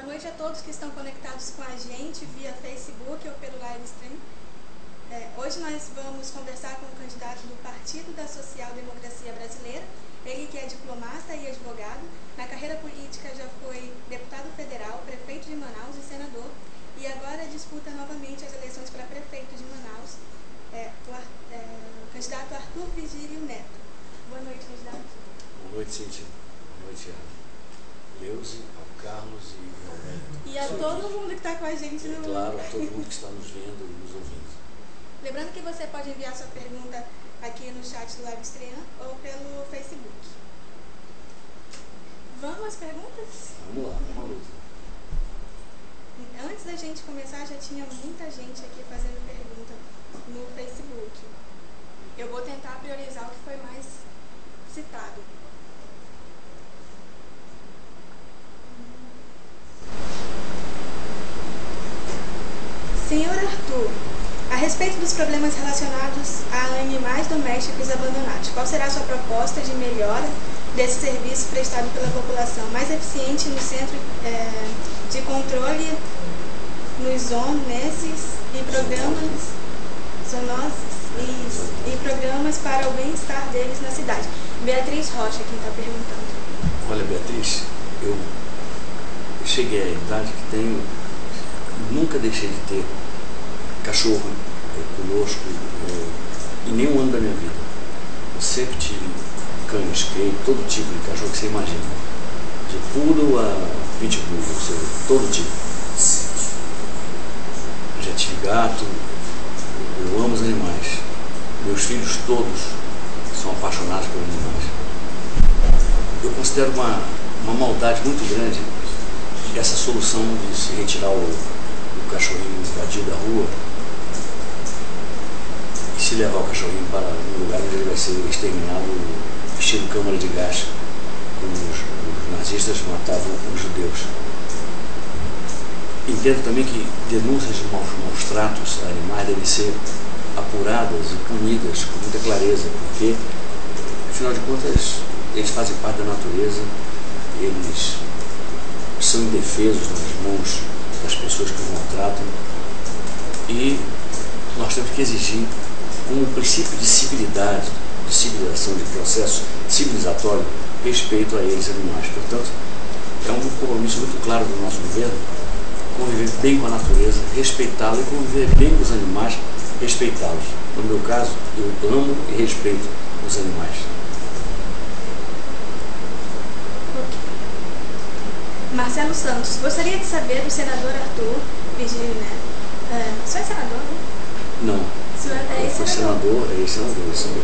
noite a todos que estão conectados com a gente via Facebook ou pelo live stream. Hoje nós vamos conversar com o candidato do Partido da Social Democracia Brasileira, ele que é diplomata e advogado. Na carreira política já foi deputado federal, prefeito de Manaus e senador, e agora disputa novamente as eleições para prefeito de Manaus, o candidato Arthur Virgílio Neto. Boa noite, candidato. Boa noite, Cíntia. Boa noite, Leuze, ao Carlos e ao Neto. E a todo mundo que está com a gente no... Claro, a todo mundo que está nos vendo e nos ouvindo. Lembrando que você pode enviar sua pergunta aqui no chat do live stream ou pelo Facebook. Vamos às perguntas? Vamos lá, vamos à luta. Antes da gente começar, já tinha muita gente aqui fazendo pergunta no Facebook. Eu vou tentar priorizar o que foi mais citado. Senhor Arthur, a respeito dos problemas relacionados a animais domésticos abandonados, qual será a sua proposta de melhora desse serviço prestado pela população, mais eficiente no centro de controle nos zoonoses e programas programas para o bem-estar deles na cidade? Beatriz Rocha, quem está perguntando. Olha, Beatriz, eu cheguei à idade que tenho, nunca deixei de ter cachorro conosco em nenhum ano da minha vida. Eu sempre tive cães, criei todo tipo de cachorro que você imagina, de poodle a pitbull, ou seja, todo tipo. Já tive gato, eu amo os animais. Meus filhos todos são apaixonados por animais. Eu considero uma maldade muito grande essa solução de se retirar o cachorrinho vadio da rua e se levar o cachorrinho para um lugar onde ele vai ser exterminado, estilo câmara de gás, como os nazistas matavam os judeus. Entendo também que denúncias de maus tratos a animais devem ser apuradas e punidas com muita clareza, porque, afinal de contas, eles fazem parte da natureza, eles são indefesos nas mãos das pessoas que os maltratam, e nós temos que exigir, como princípio de civilidade, de civilização, de processo civilizatório, respeito a eles animais. Portanto, é um compromisso muito claro do nosso governo conviver bem com a natureza, respeitá-la, e conviver bem com os animais, respeitá-los. No meu caso, eu amo e respeito os animais. Marcelo Santos, gostaria de saber do senador Arthur Virgílio Neto. O senhor é senador, né? Não. Eu fui senador, isso mesmo.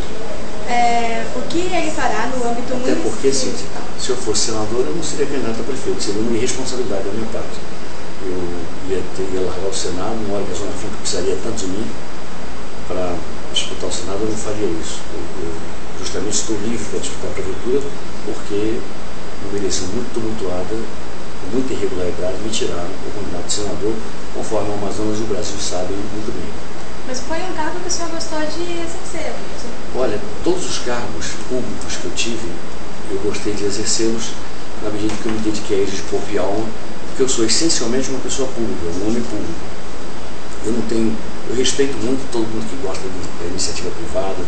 O que ele fará no âmbito municipal? Até porque, se eu fosse senador, eu não seria candidato a prefeito, seria uma irresponsabilidade da minha parte. Eu ia largar o Senado, uma hora que a Zona Franca precisaria tanto de mim para disputar o Senado, eu não faria isso. Eu justamente estou livre para disputar a prefeitura, porque numa eleição muito tumultuada, com muita irregularidade, me tiraram o mandato de senador, conforme o Amazonas e o Brasil sabem muito bem. Mas foi um cargo que o senhor gostou de exercer? Olha, todos os cargos públicos que eu tive, eu gostei de exercê-los na medida que eu me dediquei a eles de corpo e alma, porque eu sou essencialmente uma pessoa pública, um homem público. Eu respeito muito todo mundo que gosta da iniciativa privada,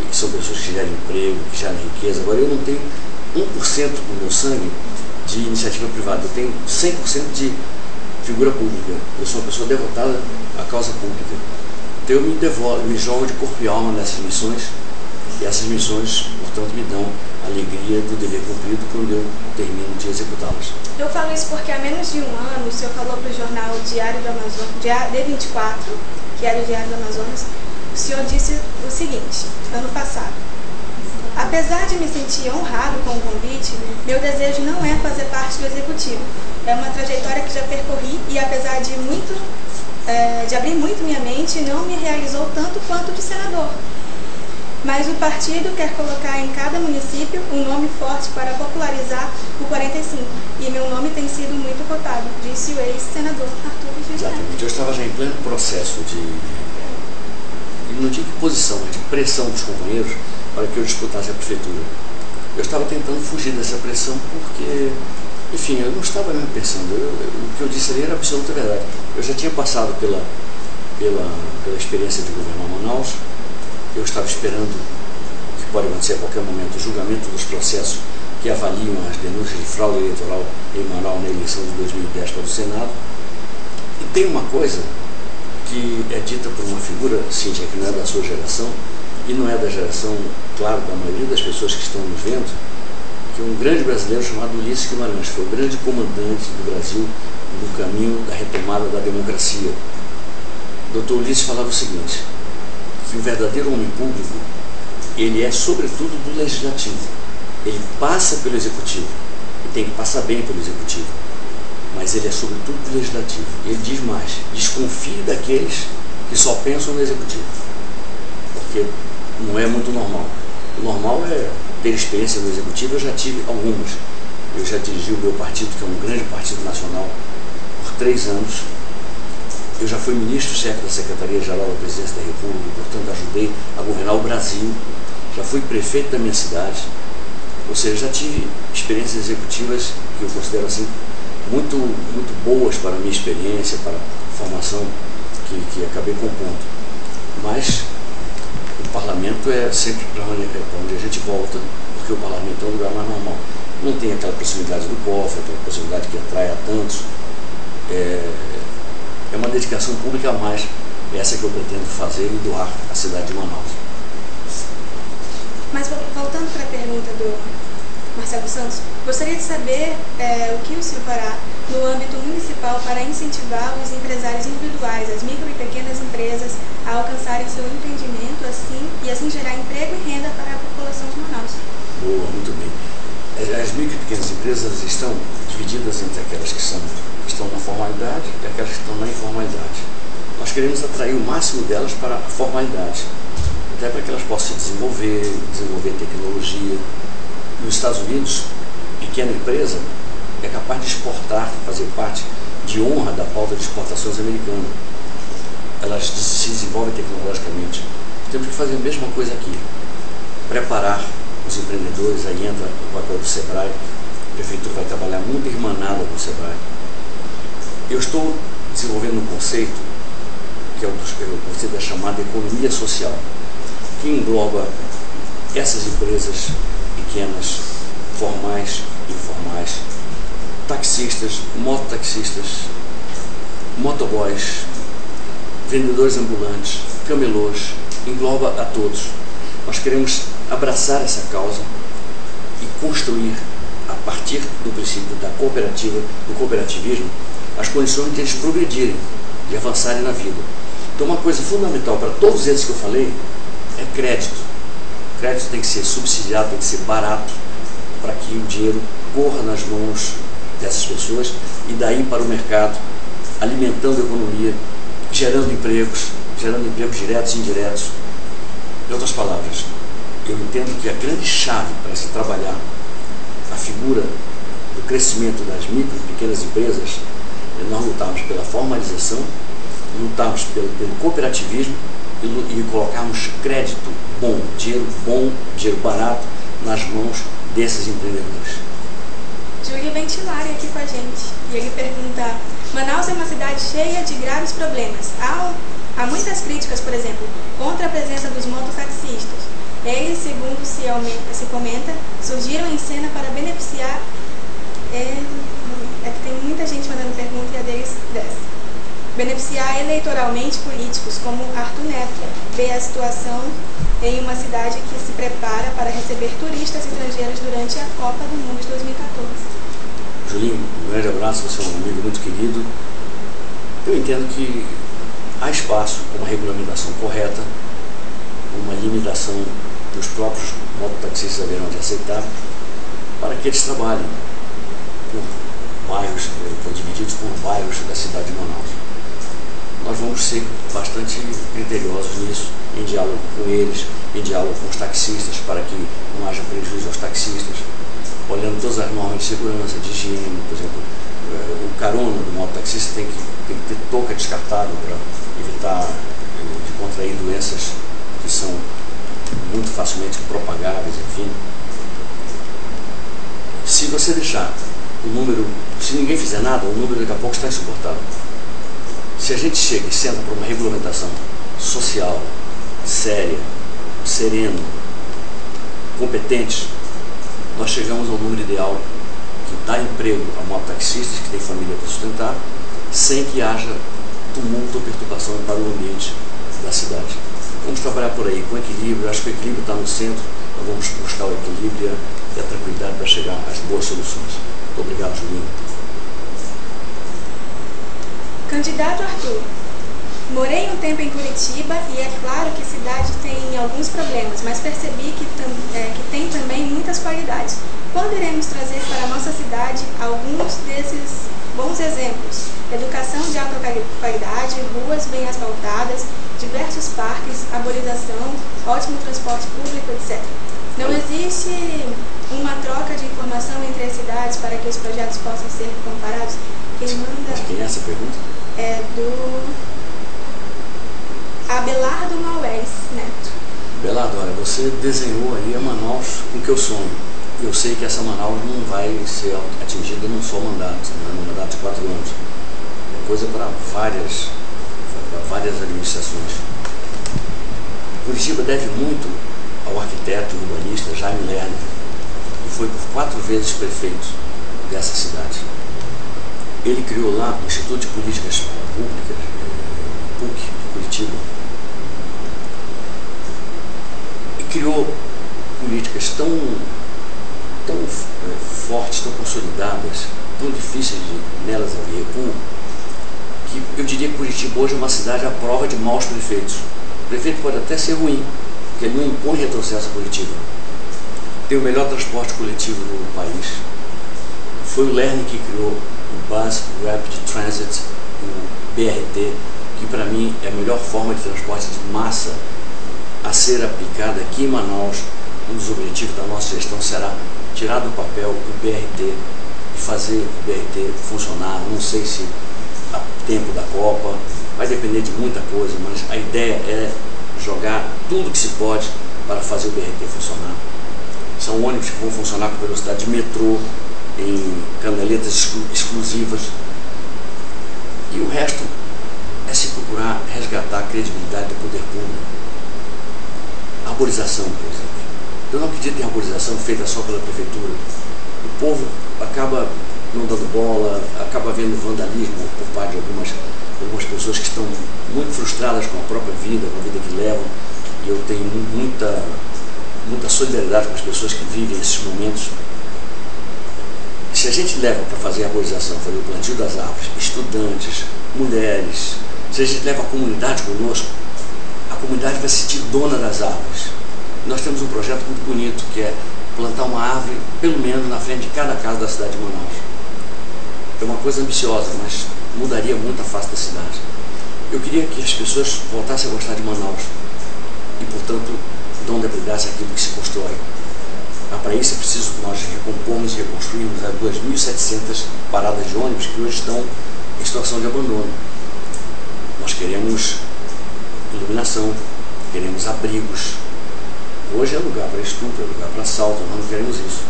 e que são pessoas que geram emprego, que geram riqueza. Agora, eu não tenho 1% no meu sangue de iniciativa privada, eu tenho 100% de figura pública. Eu sou uma pessoa devotada à causa pública. Então eu me jogo de corpo e alma nessas missões, e essas missões, portanto, me dão a alegria do dever cumprido quando eu termino de executá-las. Eu falo isso porque há menos de um ano o senhor falou para o jornal Diário do Amazonas, D24, que era o Diário do Amazonas, o senhor disse o seguinte, ano passado: apesar de me sentir honrado com o convite, meu desejo não é fazer parte do executivo. É uma trajetória que já percorri e, apesar de abrir muito minha mente, não me realizou tanto quanto de senador. Mas o partido quer colocar em cada município um nome forte para popularizar o 45. E meu nome tem sido muito cotado, disse o ex-senador Arthur Virgílio Neto. Exatamente. Eu estava já em pleno processo não digo posição, mas de pressão dos companheiros para que eu disputasse a prefeitura. Eu estava tentando fugir dessa pressão porque Enfim, eu não estava mesmo pensando, o que eu disse ali era absoluta verdade. Eu já tinha passado pela experiência de governar Manaus, eu estava esperando, que pode acontecer a qualquer momento, o julgamento dos processos que avaliam as denúncias de fraude eleitoral em Manaus na eleição de 2010 para o Senado. E tem uma coisa que é dita por uma figura, Cíntia, que não é da sua geração, e não é da geração, claro, da maioria das pessoas que estão nos vendo, que um grande brasileiro chamado Ulisses Guimarães foi o grande comandante do Brasil no caminho da retomada da democracia. O Dr. Ulisses falava o seguinte, que o verdadeiro homem público, ele é sobretudo do legislativo. Ele passa pelo executivo, e tem que passar bem pelo executivo, mas ele é sobretudo do legislativo. Ele diz mais, desconfie daqueles que só pensam no executivo, porque não é muito normal. O normal é ter experiência no executivo, eu já tive algumas. Eu já dirigi o meu partido, que é um grande partido nacional, por 3 anos. Eu já fui ministro-chefe da Secretaria-Geral da Presidência da República, portanto ajudei a governar o Brasil. Já fui prefeito da minha cidade. Ou seja, já tive experiências executivas que eu considero assim muito boas para a minha experiência, para a formação que acabei compondo. Mas o parlamento é sempre para onde a gente volta, porque o parlamento é um lugar mais normal. Não tem aquela proximidade do cofre, aquela proximidade que atrai a tantos. É uma dedicação pública a mais, essa que eu pretendo fazer e doar à cidade de Manaus. Mas voltando para a pergunta do Marcelo Santos, gostaria de saber o que o senhor fará no âmbito municipal para incentivar os empresários individuais, as micro e pequenas empresas, a alcançarem seu empreendimento e assim gerar emprego e renda para a população de Manaus. Boa, muito bem. As micro e pequenas empresas estão divididas entre aquelas que estão na formalidade e aquelas que estão na informalidade. Nós queremos atrair o máximo delas para a formalidade, até para que elas possam se desenvolver tecnologia. Nos Estados Unidos, pequena empresa é capaz de exportar, fazer parte de honra da pauta de exportações americana. Elas se desenvolvem tecnologicamente. Temos que fazer a mesma coisa aqui. Preparar os empreendedores, aí entra o papel do SEBRAE. A Prefeitura vai trabalhar muito irmanada com o SEBRAE. Eu estou desenvolvendo um conceito, que é o conceito da chamada economia social, que engloba essas empresas pequenas, formais, informais, taxistas, mototaxistas, motoboys, vendedores ambulantes, camelôs, engloba a todos. Nós queremos abraçar essa causa e construir, a partir do princípio da cooperativa, do cooperativismo, as condições de eles progredirem, de avançarem na vida. Então uma coisa fundamental para todos esses que eu falei é crédito. O crédito tem que ser subsidiado, tem que ser barato, para que o dinheiro corra nas mãos dessas pessoas e daí para o mercado, alimentando a economia, gerando empregos diretos e indiretos. Em outras palavras, eu entendo que a grande chave para se trabalhar a figura do crescimento das micro e pequenas empresas é nós lutarmos pela formalização, lutarmos pelo cooperativismo e colocarmos crédito bom, dinheiro barato nas mãos desses empreendedores. Júlio Ventilari aqui com a gente, e ele pergunta: Manaus é uma cidade cheia de graves problemas. Há muitas críticas, por exemplo, contra a presença dos mototaxistas. Eles, segundo se comenta, surgiram em cena para beneficiar... É que tem muita gente mandando pergunta e a deles dessa. Beneficiar eleitoralmente políticos, como Arthur Neto vê a situação em uma cidade que se prepara para receber turistas estrangeiros durante a Copa do Mundo de 2014. Julinho, um grande abraço, você é um amigo muito querido. Eu entendo que há espaço para uma regulamentação correta, uma limitação que os próprios mototaxistas haverão de aceitar, para que eles trabalhem por bairros, divididos por bairros da cidade de Manaus. Nós vamos ser bastante criteriosos nisso, em diálogo com eles, em diálogo com os taxistas, para que não haja prejuízo aos taxistas, olhando todas as normas de segurança, de higiene. Por exemplo, o carona do mototaxista tem que ter touca descartável para evitar de contrair doenças que são muito facilmente propagáveis, enfim. Se você deixar o número, se ninguém fizer nada, o número daqui a pouco está insuportável. Se a gente chega e senta para uma regulamentação social, séria, serena, competente, nós chegamos ao número ideal que dá emprego a mototaxistas que têm família para sustentar, sem que haja tumulto ou perturbação para o ambiente da cidade. Vamos trabalhar por aí, com equilíbrio. Acho que o equilíbrio está no centro, nós vamos buscar o equilíbrio e a tranquilidade para chegar às boas soluções. Muito obrigado, Julinho. Candidato Arthur, morei um tempo em Curitiba e é claro que a cidade tem alguns problemas, mas percebi que tem também muitas qualidades. Quando iremos trazer para a nossa cidade alguns desses bons exemplos? Educação de alta qualidade, ruas bem asfaltadas, diversos parques, arborização, ótimo transporte público, etc. Não existe uma troca de informação entre as cidades para que os projetos possam ser comparados? Quem manda... De quem é essa pergunta? É do Abelardo Maués Neto. Abelardo, olha, você desenhou aí a Manaus com que eu sonho. Eu sei que essa Manaus não vai ser atingida num só mandato, num mandato de 4 anos. É coisa para várias administrações. Curitiba deve muito ao arquiteto e urbanista Jaime Lerner, que foi por 4 vezes prefeito dessa cidade. Ele criou lá o Instituto de Políticas Públicas, PUC, de Curitiba, e criou políticas tão fortes, tão consolidadas, tão difíceis de nelas haver recuo, que eu diria que Curitiba hoje é uma cidade à prova de maus prefeitos. O prefeito pode até ser ruim, porque ele não impõe retrocesso a Curitiba. Tem o melhor transporte coletivo do país. Foi o Lerner que criou o Bus Rapid Transit, o BRT, que para mim é a melhor forma de transporte de massa a ser aplicada aqui em Manaus. Um dos objetivos da nossa gestão será tirar do papel o BRT e fazer o BRT funcionar. Não sei se a tempo da Copa, vai depender de muita coisa, mas a ideia é jogar tudo que se pode para fazer o BRT funcionar. São ônibus que vão funcionar com velocidade de metrô, em canaletas exclusivas. E o resto é se procurar resgatar a credibilidade do poder público. A arborização, por exemplo. Eu não acredito em arborização feita só pela prefeitura. O povo acaba não dando bola, acaba havendo vandalismo por parte de algumas pessoas que estão muito frustradas com a própria vida, com a vida que levam. E eu tenho muita solidariedade com as pessoas que vivem esses momentos. Se a gente leva para fazer a arborização, fazer o plantio das árvores, estudantes, mulheres, se a gente leva a comunidade conosco, a comunidade vai se sentir dona das árvores. Nós temos um projeto muito bonito, que é plantar uma árvore, pelo menos, na frente de cada casa da cidade de Manaus. É uma coisa ambiciosa, mas mudaria muito a face da cidade. Eu queria que as pessoas voltassem a gostar de Manaus e, portanto, não depredassem aquilo que se constrói. Para isso é preciso que nós recompormos e reconstruirmos as 2.700 paradas de ônibus que hoje estão em situação de abandono. Nós queremos iluminação, queremos abrigos. Hoje é lugar para estupro, é lugar para assalto, nós não queremos isso.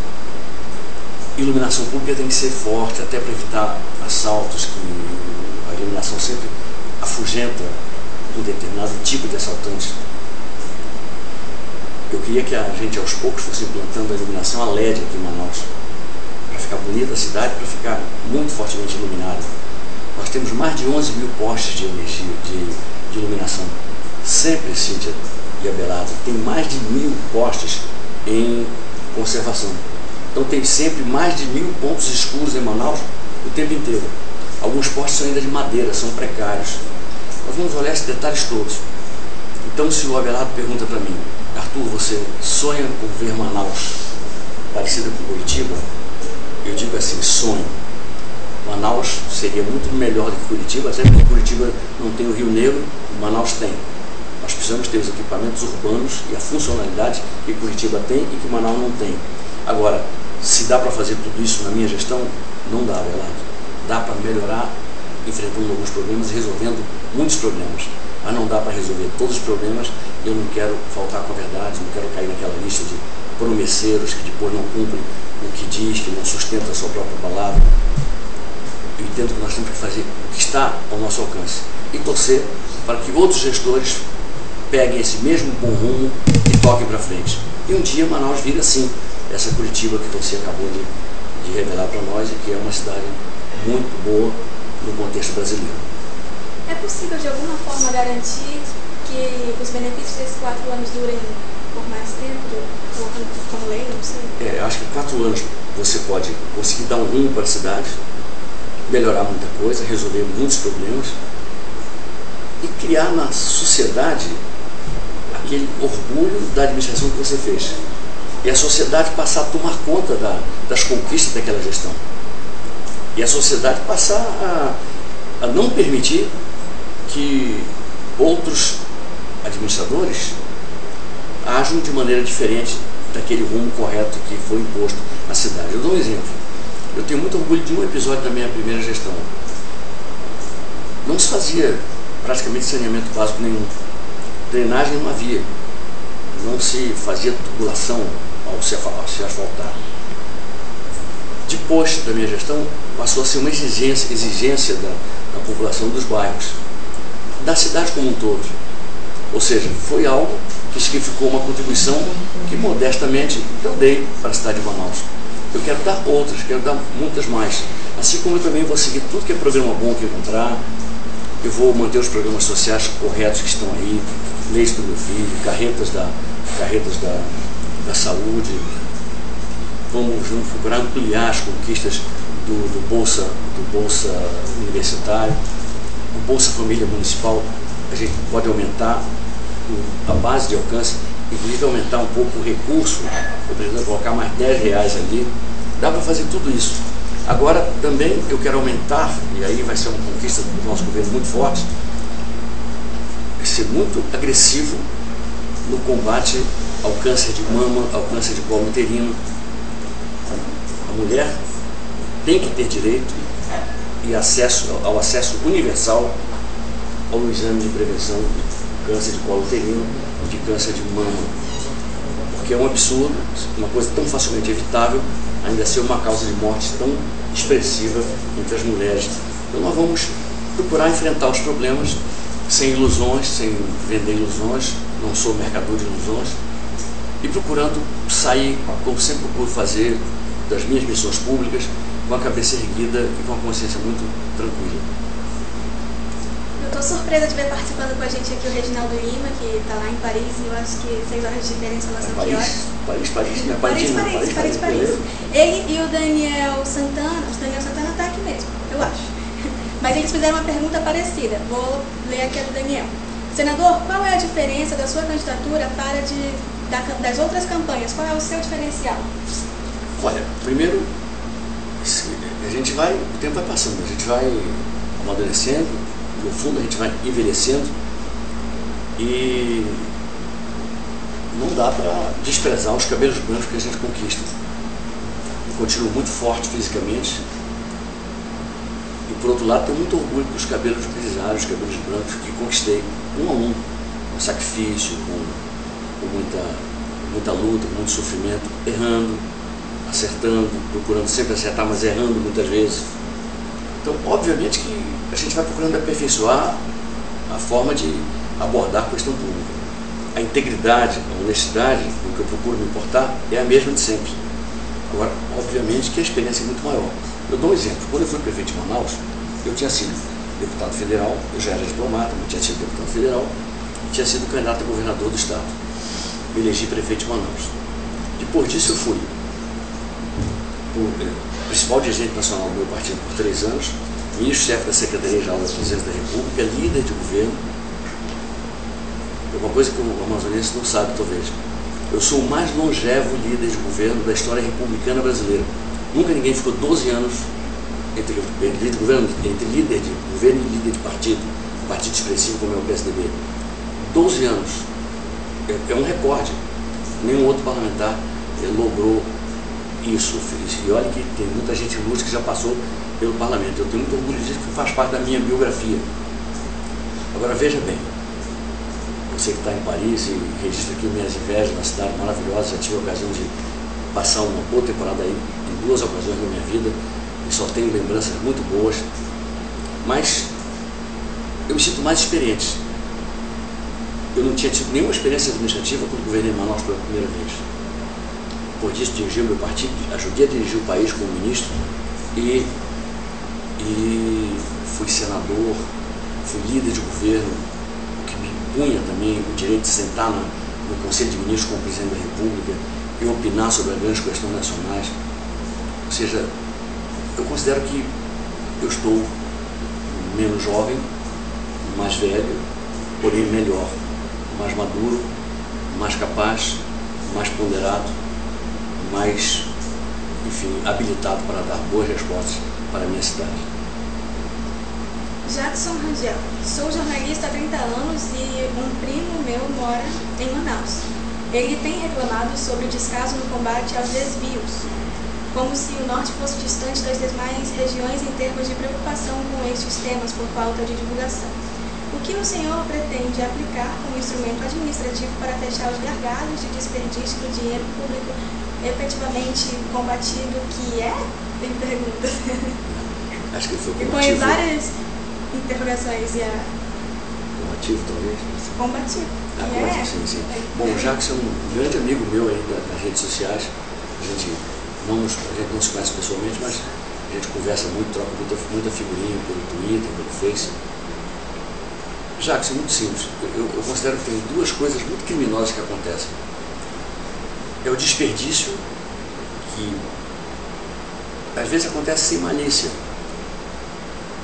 Iluminação pública tem que ser forte, até para evitar assaltos, que a iluminação sempre afugenta um determinado tipo de assaltante. Eu queria que a gente aos poucos fosse implantando a iluminação a LED aqui em Manaus, para ficar bonita a cidade, para ficar muito fortemente iluminada. Nós temos mais de 11 mil postes de energia, de iluminação. Sempre, Cíntia e Abelardo, tem mais de 1.000 postes em conservação. Então tem sempre mais de 1.000 pontos escuros em Manaus o tempo inteiro. Alguns postes são ainda de madeira, são precários. Nós vamos olhar esses detalhes todos. Então, se o Abelardo pergunta para mim, Arthur, você sonha com ver Manaus parecida com Curitiba? Eu digo assim, sonho. Manaus seria muito melhor do que Curitiba, até porque Curitiba não tem o Rio Negro, Manaus tem. Nós precisamos ter os equipamentos urbanos e a funcionalidade que Curitiba tem e que Manaus não tem. Agora, se dá para fazer tudo isso na minha gestão, não dá, Abelardo. Dá para melhorar, enfrentando alguns problemas e resolvendo muitos problemas. Mas não dá para resolver todos os problemas. Eu não quero faltar com a verdade, não quero cair naquela lista de promesseiros que depois não cumprem o que diz, que não sustenta a sua própria palavra. Eu entendo que nós temos que fazer o que está ao nosso alcance e torcer para que outros gestores peguem esse mesmo bom rumo e toquem para frente. E um dia Manaus vira, sim, essa Curitiba que você acabou de revelar para nós e que é uma cidade muito boa no contexto brasileiro. É possível, de alguma forma, garantir que os benefícios desses 4 anos durem por mais tempo, como lei, não sei? Eu acho que 4 anos você pode conseguir dar um rumo para a cidade, melhorar muita coisa, resolver muitos problemas e criar na sociedade aquele orgulho da administração que você fez. E a sociedade passar a tomar conta das conquistas daquela gestão. E a sociedade passar a não permitir que outros administradores ajam de maneira diferente daquele rumo correto que foi imposto à cidade. Eu dou um exemplo. Eu tenho muito orgulho de um episódio da minha primeira gestão. Não se fazia praticamente saneamento básico nenhum. Drenagem não havia. Não se fazia tubulação ao se asfaltar. Depois da minha gestão, passou a ser uma exigência da população dos bairros, da cidade como um todo. Ou seja, foi algo que significou uma contribuição que modestamente eu dei para a cidade de Manaus. Eu quero dar outras, quero dar muitas mais. Assim como eu também vou seguir tudo que é programa bom que encontrar. Eu vou manter os programas sociais corretos que estão aí, leis do meu filho, carretas da saúde. Vamos procurar ampliar as conquistas do Bolsa Universitário, o Bolsa Família Municipal. A gente pode aumentar a base de alcance, inclusive aumentar um pouco o recurso. Eu pretendo colocar mais R$10 ali. Dá para fazer tudo isso. Agora também eu quero aumentar, e aí vai ser uma conquista do nosso governo muito forte, ser muito agressivo no combate ao câncer de mama, ao câncer de colo uterino. A mulher tem que ter direito e ao acesso universal ao exame de prevenção de câncer de colo uterino e de câncer de mama. Porque é um absurdo, uma coisa tão facilmente evitável, ainda ser uma causa de morte tão expressiva entre as mulheres. Então nós vamos procurar enfrentar os problemas sem ilusões, sem vender ilusões, não sou mercador de ilusões, e procurando sair, como sempre procuro fazer, das minhas missões públicas, com a cabeça erguida e com a consciência muito tranquila. Eu estou surpresa de ver participando com a gente aqui o Reginaldo Lima, que está lá em Paris, e eu acho que 6 horas de diferença lá são piores. Paris. Ele e o Daniel Santana está aqui mesmo, eu acho. Mas eles fizeram uma pergunta parecida. Vou ler aqui a do Daniel. Senador, qual é a diferença da sua candidatura para das outras campanhas? Qual é o seu diferencial? Olha, primeiro, o tempo vai passando, a gente vai amadurecendo, no fundo a gente vai envelhecendo e não dá para desprezar os cabelos brancos que a gente conquista. Eu continuo muito forte fisicamente e, por outro lado, tenho muito orgulho dos cabelos grisalhos, os cabelos brancos que conquistei um a um, com sacrifício, com muita luta, com muito sofrimento, errando, acertando, procurando sempre acertar, mas errando muitas vezes. Então, obviamente que a gente vai procurando aperfeiçoar a forma de abordar a questão pública. A integridade, a honestidade, o que eu procuro me importar, é a mesma de sempre. Agora, obviamente que a experiência é muito maior. Eu dou um exemplo. Quando eu fui prefeito de Manaus, eu tinha sido deputado federal, eu já era diplomata, não tinha sido deputado federal, tinha sido candidato a governador do estado. Me elegi prefeito de Manaus. Depois disso eu fui o principal dirigente nacional do meu partido por 3 anos, ministro-chefe da Secretaria-Geral da Presidência da República, líder de governo. É uma coisa que o amazonense não sabe, talvez. Eu sou o mais longevo líder de governo da história republicana brasileira. Nunca ninguém ficou 12 anos entre líder de governo e líder de partido expressivo como é o PSDB. 12 anos. É um recorde. Nenhum outro parlamentar logrou isso. E olha que tem muita gente ilustre que já passou pelo parlamento. Eu tenho muito orgulho disso, que faz parte da minha biografia. Agora veja bem, você que está em Paris e registra aqui minhas invejas na cidade maravilhosa, já tive a ocasião de passar uma boa temporada aí. 2 ocasiões na minha vida e só tenho lembranças muito boas, mas eu me sinto mais experiente. Eu não tinha tido nenhuma experiência administrativa quando governei Manaus pela primeira vez. Por disso, dirigi o meu partido, ajudei a dirigir o país como ministro e fui senador, fui líder de governo, o que me impunha também o direito de sentar no Conselho de Ministros como presidente da República e opinar sobre as grandes questões nacionais. Ou seja, eu considero que eu estou menos jovem, mais velho, porém melhor, mais maduro, mais capaz, mais ponderado, mais, enfim, habilitado para dar boas respostas para a minha cidade. Jackson Rangel, sou jornalista há 30 anos e um primo meu mora em Manaus. Ele tem reclamado sobre o descaso no combate aos desvios, como se o norte fosse distante das demais regiões em termos de preocupação com estes temas por falta de divulgação. O que o senhor pretende aplicar como instrumento administrativo para fechar os gargalos de desperdício do dinheiro público efetivamente combatido, que é? Tem pergunta. Acho que foi combativo. E põe várias interrogações. Combativo, talvez? Combativo. Combativo, sim. Bom, o Jackson é um grande amigo meu aí das redes sociais. A gente não se conhece pessoalmente, mas a gente conversa muito, troca muita figurinha pelo Twitter, pelo Facebook. Jackson, é muito simples. Eu considero que tem duas coisas muito criminosas que acontecem. É o desperdício, que às vezes acontece sem malícia.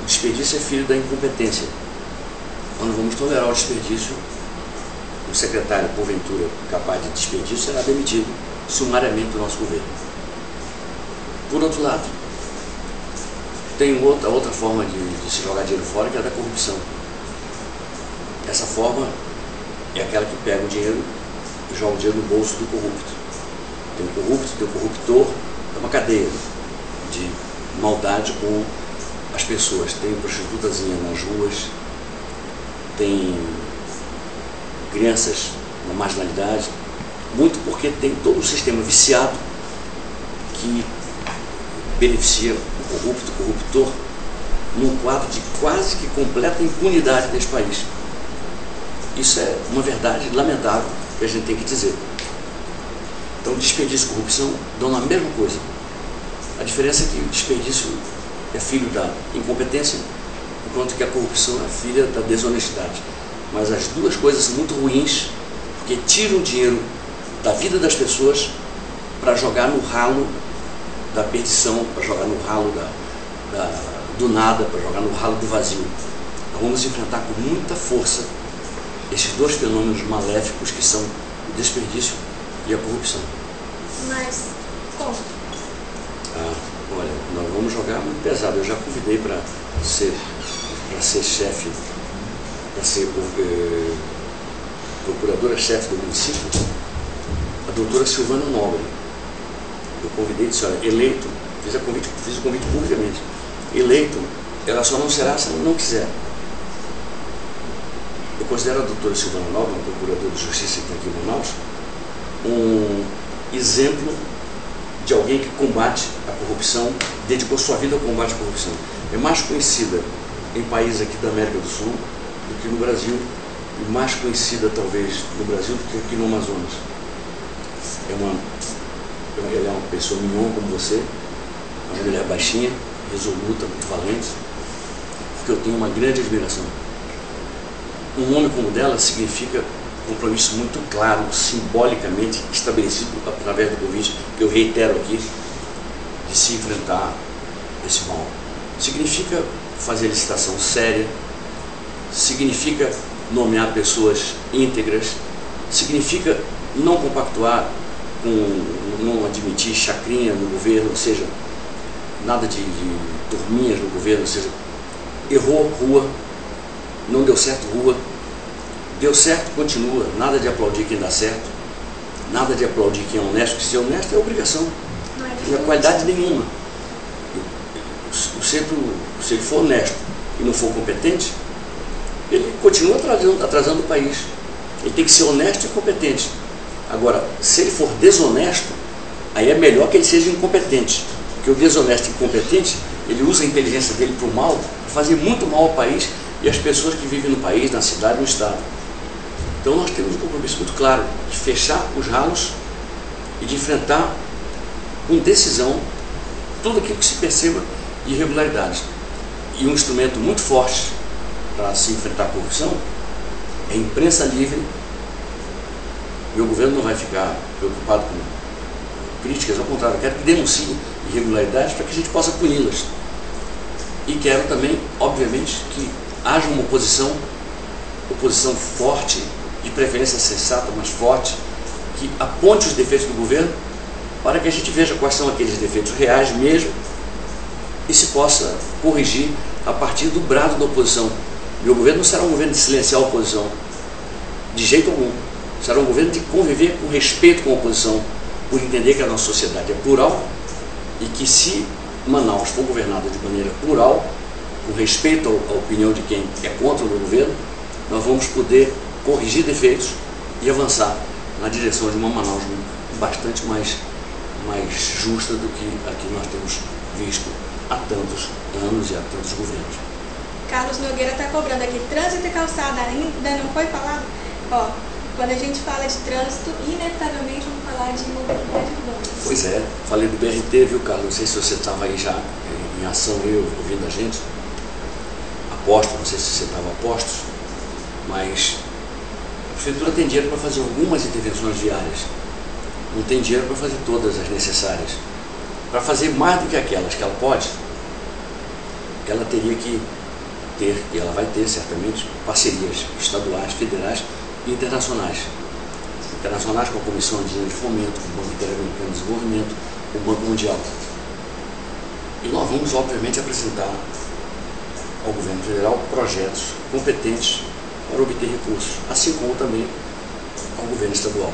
O desperdício é filho da incompetência. Nós não vamos tolerar o desperdício. O secretário, porventura, capaz de desperdício, será demitido sumariamente do nosso governo. Por outro lado, tem outra forma de se jogar dinheiro fora, que é a da corrupção. Essa forma é aquela que pega o dinheiro e joga o dinheiro no bolso do corrupto. Tem o corrupto, tem o corruptor, é uma cadeia de maldade com as pessoas. Tem prostitutazinha nas ruas, tem crianças na marginalidade, muito porque tem todo um sistema viciado que beneficia o corrupto, o corruptor, num quadro de quase que completa impunidade neste país. Isso é uma verdade lamentável que a gente tem que dizer. Então, desperdício e corrupção dão na mesma coisa. A diferença é que o desperdício é filho da incompetência, enquanto que a corrupção é filha da desonestidade. Mas as duas coisas são muito ruins, porque tiram dinheiro da vida das pessoas para jogar no ralo da perdição, para jogar no ralo do nada, para jogar no ralo do vazio. Então, vamos enfrentar com muita força esses dois fenômenos maléficos que são o desperdício e a corrupção. Mas como? Olha, nós vamos jogar muito pesado. Eu já convidei para ser chefe, para ser procuradora-chefe do município, a doutora Silvana Nobre. Eu convidei e disse, olha, eleito, fiz o convite publicamente. Eleito, ela só não será se ela não quiser. Eu considero a doutora Silvana Nobre, uma procuradora de justiça que tem aqui em Manaus, um exemplo de alguém que combate a corrupção, dedicou sua vida ao combate à corrupção. É mais conhecida em países aqui da América do Sul do que no Brasil, e mais conhecida talvez no Brasil do que aqui no Amazonas. Ela é uma pessoa mignon como você, uma mulher baixinha, resoluta, muito valente, porque eu tenho uma grande admiração. Um nome como dela significa um compromisso muito claro, simbolicamente estabelecido através do convite que eu reitero aqui, de se enfrentar esse mal. Significa fazer licitação séria, significa nomear pessoas íntegras, significa não compactuar não admitir chacrinha no governo, ou seja, nada de turminhas no governo, ou seja, errou, rua, não deu certo, rua, deu certo, continua, nada de aplaudir quem dá certo, nada de aplaudir quem é honesto, porque ser honesto é obrigação, não é qualidade nenhuma. Se ele for honesto e não for competente, ele continua atrasando o país. Ele tem que ser honesto e competente. Agora, se ele for desonesto, aí é melhor que ele seja incompetente, Porque o desonesto e incompetente, ele usa a inteligência dele para o mal, para fazer muito mal ao país e às pessoas que vivem no país, na cidade, no estado. Então nós temos um compromisso muito claro de fechar os ralos e de enfrentar com decisão tudo aquilo que se perceba de irregularidades. E um instrumento muito forte para se enfrentar a corrupção é a imprensa livre. Meu governo não vai ficar preocupado com críticas, ao contrário, eu quero que denuncie irregularidades para que a gente possa puni-las. E quero também, obviamente, que haja uma oposição forte, de preferência sensata, mas forte, que aponte os defeitos do governo para que a gente veja quais são aqueles defeitos reais mesmo e se possa corrigir a partir do brado da oposição. Meu governo não será um governo de silenciar a oposição, de jeito algum. Será um governo de conviver com respeito com a oposição, por entender que a nossa sociedade é plural e que se Manaus for governada de maneira plural, com respeito à opinião de quem é contra o meu governo, nós vamos poder corrigir defeitos e avançar na direção de uma Manaus bastante mais justa do que a que nós temos visto há tantos anos e há tantos governos. Carlos Nogueira está cobrando aqui, trânsito e calçada ainda não foi falado? Ó, quando a gente fala de trânsito, inevitavelmente vamos falar de mobilidade urbana. Pois é, falei do BRT, viu, Carlos? Não sei se você estava aí já em ação, ouvindo a gente. Aposto, não sei se você estava a postos, mas a prefeitura tem dinheiro para fazer algumas intervenções viárias. Não tem dinheiro para fazer todas as necessárias. Para fazer mais do que aquelas que ela pode, ela teria que ter, e ela vai ter certamente, parcerias estaduais, federais e internacionais. Internacionais com a Comissão Andina de Fomento, com o Banco Interamericano de Desenvolvimento, com o Banco Mundial. E nós vamos, obviamente, apresentar ao governo federal projetos competentes para obter recursos, assim como também ao governo estadual.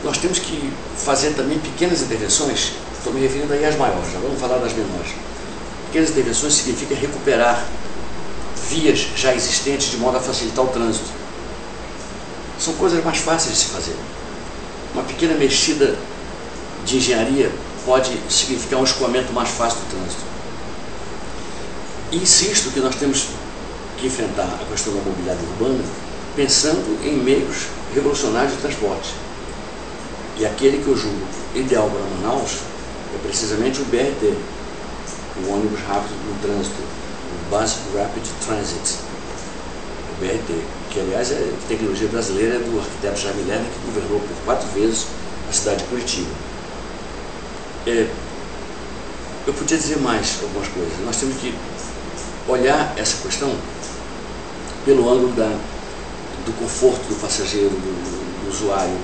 Nós temos que fazer também pequenas intervenções, estou me referindo aí às maiores, já vamos falar das menores. Pequenas intervenções significa recuperar vias já existentes de modo a facilitar o trânsito. São coisas mais fáceis de se fazer. Uma pequena mexida de engenharia pode significar um escoamento mais fácil do trânsito. E insisto que nós temos que enfrentar a questão da mobilidade urbana pensando em meios revolucionários de transporte. E aquele que eu julgo ideal para Manaus é precisamente o BRT, o ônibus rápido no trânsito, o Bus Rapid Transit, o BRT, que aliás é tecnologia brasileira do arquiteto Jaime Lerner, que governou por 4 vezes a cidade de Curitiba. Eu podia dizer mais algumas coisas. Nós temos que olhar essa questão pelo ângulo do conforto do passageiro, do usuário,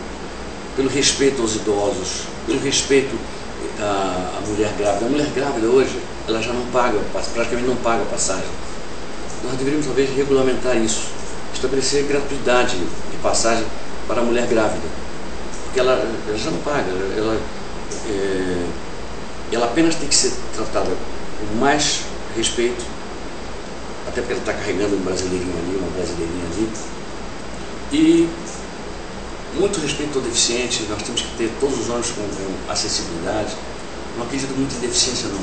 pelo respeito aos idosos, pelo respeito à mulher grávida. A mulher grávida hoje, ela já não paga, praticamente não paga passagem. Nós deveríamos talvez regulamentar isso, estabelecer gratuidade de passagem para a mulher grávida, porque ela já não paga, ela apenas tem que ser tratada com mais respeito, até porque ela está carregando um brasileirinho ali, uma brasileirinha ali, e muito respeito ao deficiente. Nós temos que ter todos os ônibus com acessibilidade. Não acredito muito em deficiência, não.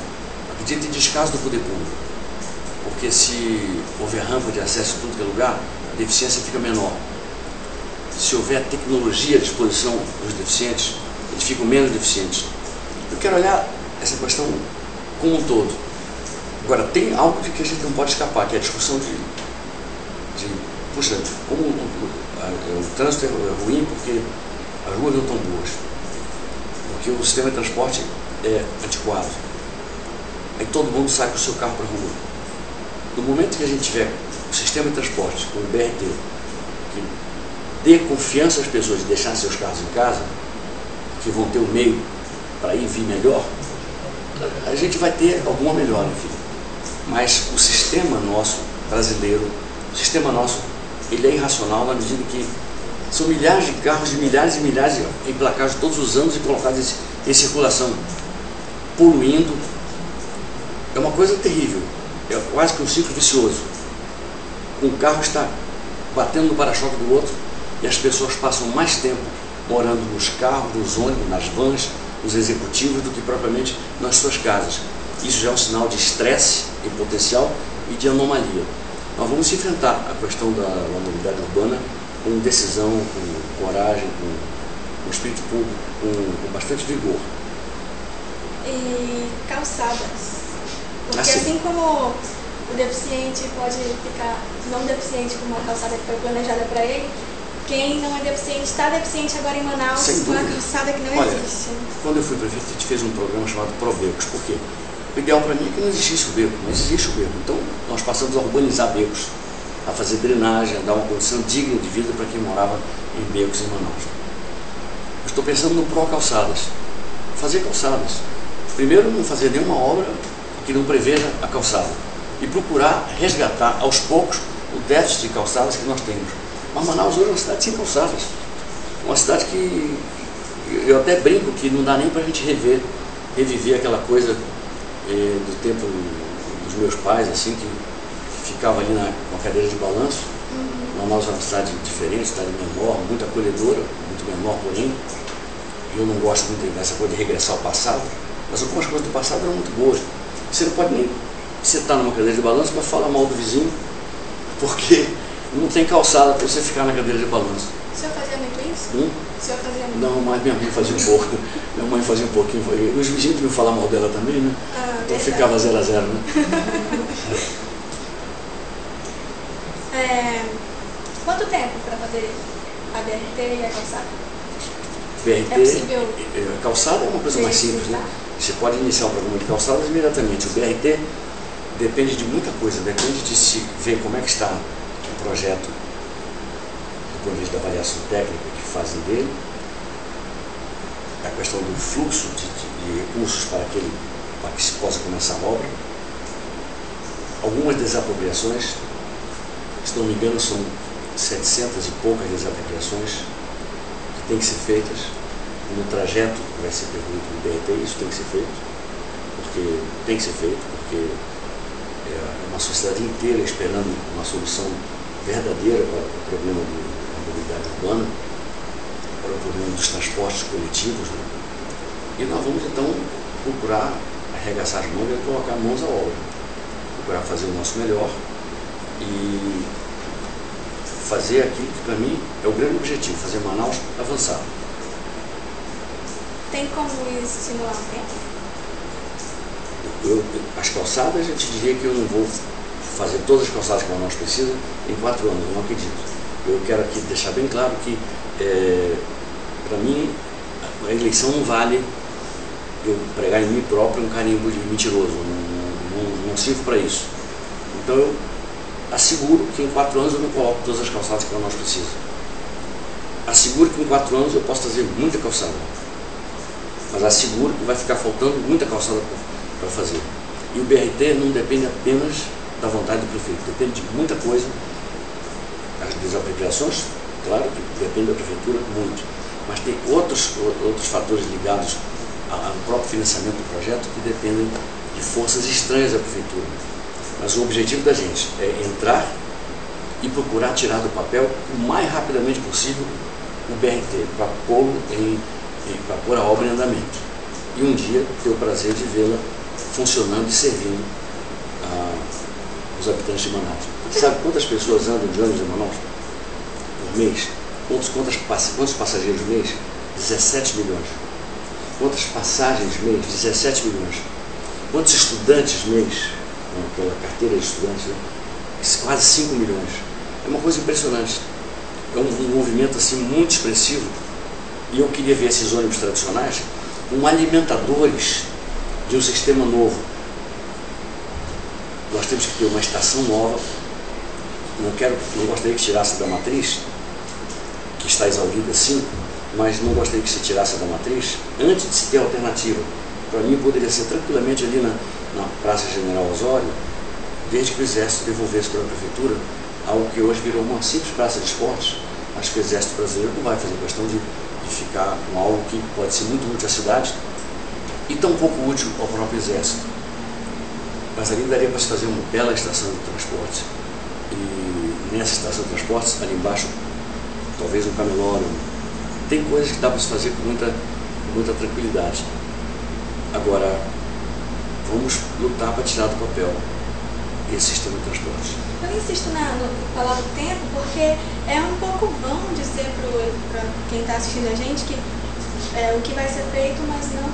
Acredito em descaso do poder público, porque se houver rampa de acesso em tudo que é lugar, a deficiência fica menor. Se houver tecnologia à disposição dos deficientes, eles ficam menos deficientes. Eu quero olhar essa questão como um todo. Agora, tem algo de que a gente não pode escapar, que é a discussão puxa, como o trânsito é ruim porque as ruas não estão boas, porque o sistema de transporte é antiquado. Aí todo mundo sai com o seu carro para a rua. No momento que a gente tiver o sistema de transporte, com o BRT, que dê confiança às pessoas de deixar seus carros em casa, que vão ter um meio para ir e vir melhor, a gente vai ter alguma melhora, enfim. Mas o sistema nosso brasileiro, o sistema nosso, ele é irracional na medida que são milhares de carros, de milhares e milhares emplacados todos os anos e colocados em circulação, poluindo. É uma coisa terrível, é quase que um ciclo vicioso. Um carro está batendo no para-choque do outro e as pessoas passam mais tempo morando nos carros, nos ônibus, nas vans, os executivos do que propriamente nas suas casas. Isso já é um sinal de estresse em potencial e de anomalia. Nós vamos enfrentar a questão da mobilidade urbana com decisão, com coragem, com espírito público, com bastante vigor. E calçadas. Porque Assim. assim como o deficiente pode ficar não deficiente com uma calçada que foi planejada para ele, quem não é deficiente está deficiente agora em Manaus com uma calçada que não existe. Quando eu fui prefeito, a gente fez um programa chamado Probecos. Por quê? O ideal para mim é que não existisse o beco, mas existe o beco. Então, nós passamos a urbanizar becos, a fazer drenagem, a dar uma condição digna de vida para quem morava em becos em Manaus. Eu estou pensando no pró-calçadas. Fazer calçadas. Primeiro, não fazer nenhuma obra que não preveja a calçada. E procurar resgatar, aos poucos, o déficit de calçadas que nós temos. Mas Manaus hoje é uma cidade sem calçadas. Uma cidade que eu até brinco que não dá nem para a gente reviver aquela coisa do tempo dos meus pais, assim, que ficava ali na cadeira de balanço. Manaus é uma cidade diferente, cidade menor, muito acolhedora, muito menor, porém. Eu não gosto muito dessa coisa de regressar ao passado, mas algumas coisas do passado eram muito boas. Você não pode nem sentar numa cadeira de balanço para falar mal do vizinho, porque não tem calçada para você ficar na cadeira de balanço. O senhor fazia muito isso? O senhor fazia muito? Não, mas minha mãe fazia um pouco. Minha mãe fazia um pouquinho. Os vizinhos deviam falar mal dela também, né? Então ficava 0 a 0, né? Quanto tempo para fazer a BRT e a calçada? BRT, é possível? A calçada é uma coisa mais simples, né? Você pode iniciar um programa de calçadas imediatamente. O BRT depende de muita coisa, depende de se ver como é que está o projeto do ponto de vista da avaliação técnica que fazem dele, a questão do fluxo de recursos para que se possa começar a obra, algumas desapropriações, se não me engano são 700 e poucas desapropriações que têm que ser feitas no trajeto que vai ser percorrido no BRT. Isso tem que ser feito, porque tem que ser feito, porque é uma sociedade inteira esperando uma solução verdadeira para o problema da mobilidade urbana, para o problema dos transportes coletivos, né? E nós vamos então procurar arregaçar as mãos e colocar mãos à obra, procurar fazer o nosso melhor e fazer aquilo que para mim é o grande objetivo, fazer Manaus avançar. Tem como estimular o tempo? As calçadas, eu te diria que eu não vou fazer todas as calçadas que Manaus precisa em 4 anos, eu não acredito. Eu quero aqui deixar bem claro que, para mim, a eleição não vale eu pregar em mim próprio um carimbo de mentiroso, não sirvo para isso. Então eu asseguro que em 4 anos eu não coloco todas as calçadas que Manaus precisa. Asseguro que em 4 anos eu posso trazer muita calçada, mas asseguro que vai ficar faltando muita calçada para fazer. E o BRT não depende apenas da vontade do prefeito, depende de muita coisa. As desapropriações, claro que depende da prefeitura muito, mas tem outros fatores ligados ao próprio financiamento do projeto que dependem de forças estranhas à prefeitura. Mas o objetivo da gente é entrar e procurar tirar do papel o mais rapidamente possível o BRT, para pôr a obra em andamento. E um dia ter o prazer de vê-la funcionando e servindo os habitantes de Manaus. Você sabe quantas pessoas andam de ônibus em Manaus por mês? Quantos passageiros mês? 17 milhões. Quantas passagens mês? 17 milhões. Quantos estudantes mês? Pela carteira de estudantes, né? Quase 5 milhões. É uma coisa impressionante. É um movimento assim muito expressivo. E eu queria ver esses ônibus tradicionais como alimentadores de um sistema novo. Nós temos que ter uma estação nova. Não gostaria que tirasse da matriz, que está exaurida sim, mas não gostaria que se tirasse da matriz antes de se ter alternativa. Para mim poderia ser tranquilamente ali na Praça General Osório, desde que o Exército devolvesse para a Prefeitura algo que hoje virou uma simples praça de esportes. Acho que o Exército brasileiro não vai fazer questão de ficar com algo que pode ser muito útil à cidade e tão pouco útil ao próprio Exército. Mas ali daria para se fazer uma bela estação de transportes. E nessa estação de transportes, ali embaixo, talvez um camelódromo. Tem coisas que dá para se fazer com muita tranquilidade. Agora, vamos lutar para tirar do papel esse sistema de transporte. Eu insisto na palavra tempo porque é um pouco vão dizer para quem está assistindo a gente que o que vai ser feito, mas não...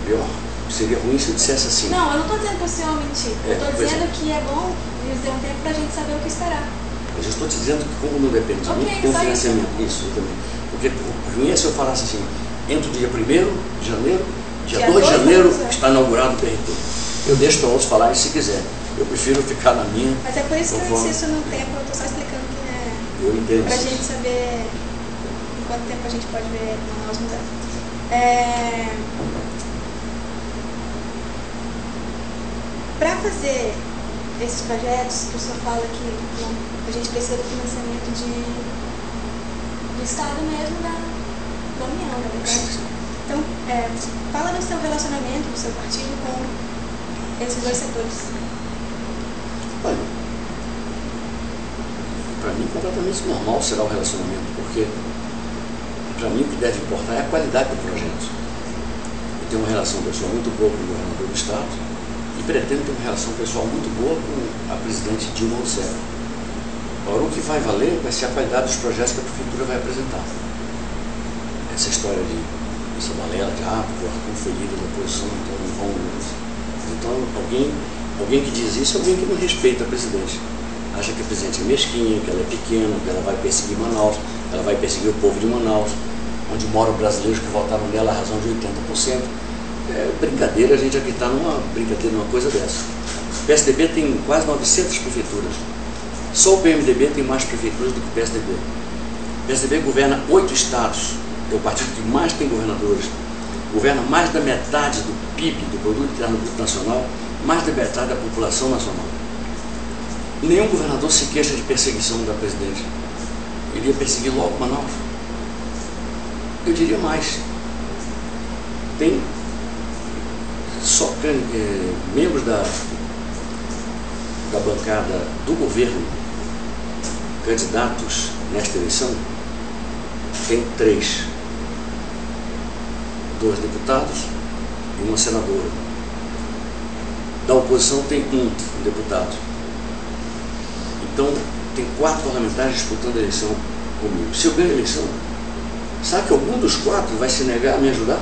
Pior, seria ruim se eu dissesse assim. Não, eu não estou dizendo para o senhor mentir. Eu estou dizendo que é bom dizer um tempo para a gente saber o que esperar. Mas eu estou te dizendo que como não depende muito do financiamento, isso também. Porque ruim é se eu falasse assim, entre o dia 1º de janeiro, dia 2 de janeiro está inaugurado o PRT. Eu deixo para outros falarem se quiser. Eu prefiro ficar na minha. Mas é por isso que eu insisto no tempo, eu estou só explicando que eu entendo para a gente saber em quanto tempo a gente pode ver Manaus mudar. Para fazer esses projetos, que o senhor fala que a gente precisa do financiamento do Estado mesmo, da União, na verdade. Então, fala do seu relacionamento, do seu partido com esses dois setores. Olha, para mim completamente normal será o relacionamento, porque para mim o que deve importar é a qualidade do projeto. Eu tenho uma relação pessoal muito boa com o governador do Estado, e pretendo ter uma relação pessoal muito boa com a presidente Dilma Rousseff. Agora, o que vai valer vai ser a qualidade dos projetos que a Prefeitura vai apresentar. Essa história essa balela de porque o Arthur foi líder da oposição, então não vão... Então, alguém que diz isso é alguém que não respeita a presidente. Acha que a presidente é mesquinha, que ela é pequena, que ela vai perseguir Manaus, ela vai perseguir o povo de Manaus, onde moram brasileiros que votaram nela à razão de 80%. É brincadeira a gente acreditar numa coisa dessa. O PSDB tem quase 900 prefeituras. Só o PMDB tem mais prefeituras do que o PSDB. O PSDB governa 8 estados. É o partido que mais tem governadores. Governa mais da metade do PIB, do Produto Interno Bruto Nacional, mais da metade da população nacional. Nenhum governador se queixa de perseguição da presidente. Ele ia perseguir logo Manaus. Eu diria mais. Tem só membros da bancada do governo, candidatos nesta eleição, tem 3. 2 deputados e uma senadora. Da oposição tem um deputado. Então, tem 4 parlamentares disputando a eleição comigo. Se eu ganho a eleição, sabe que algum dos 4 vai se negar a me ajudar?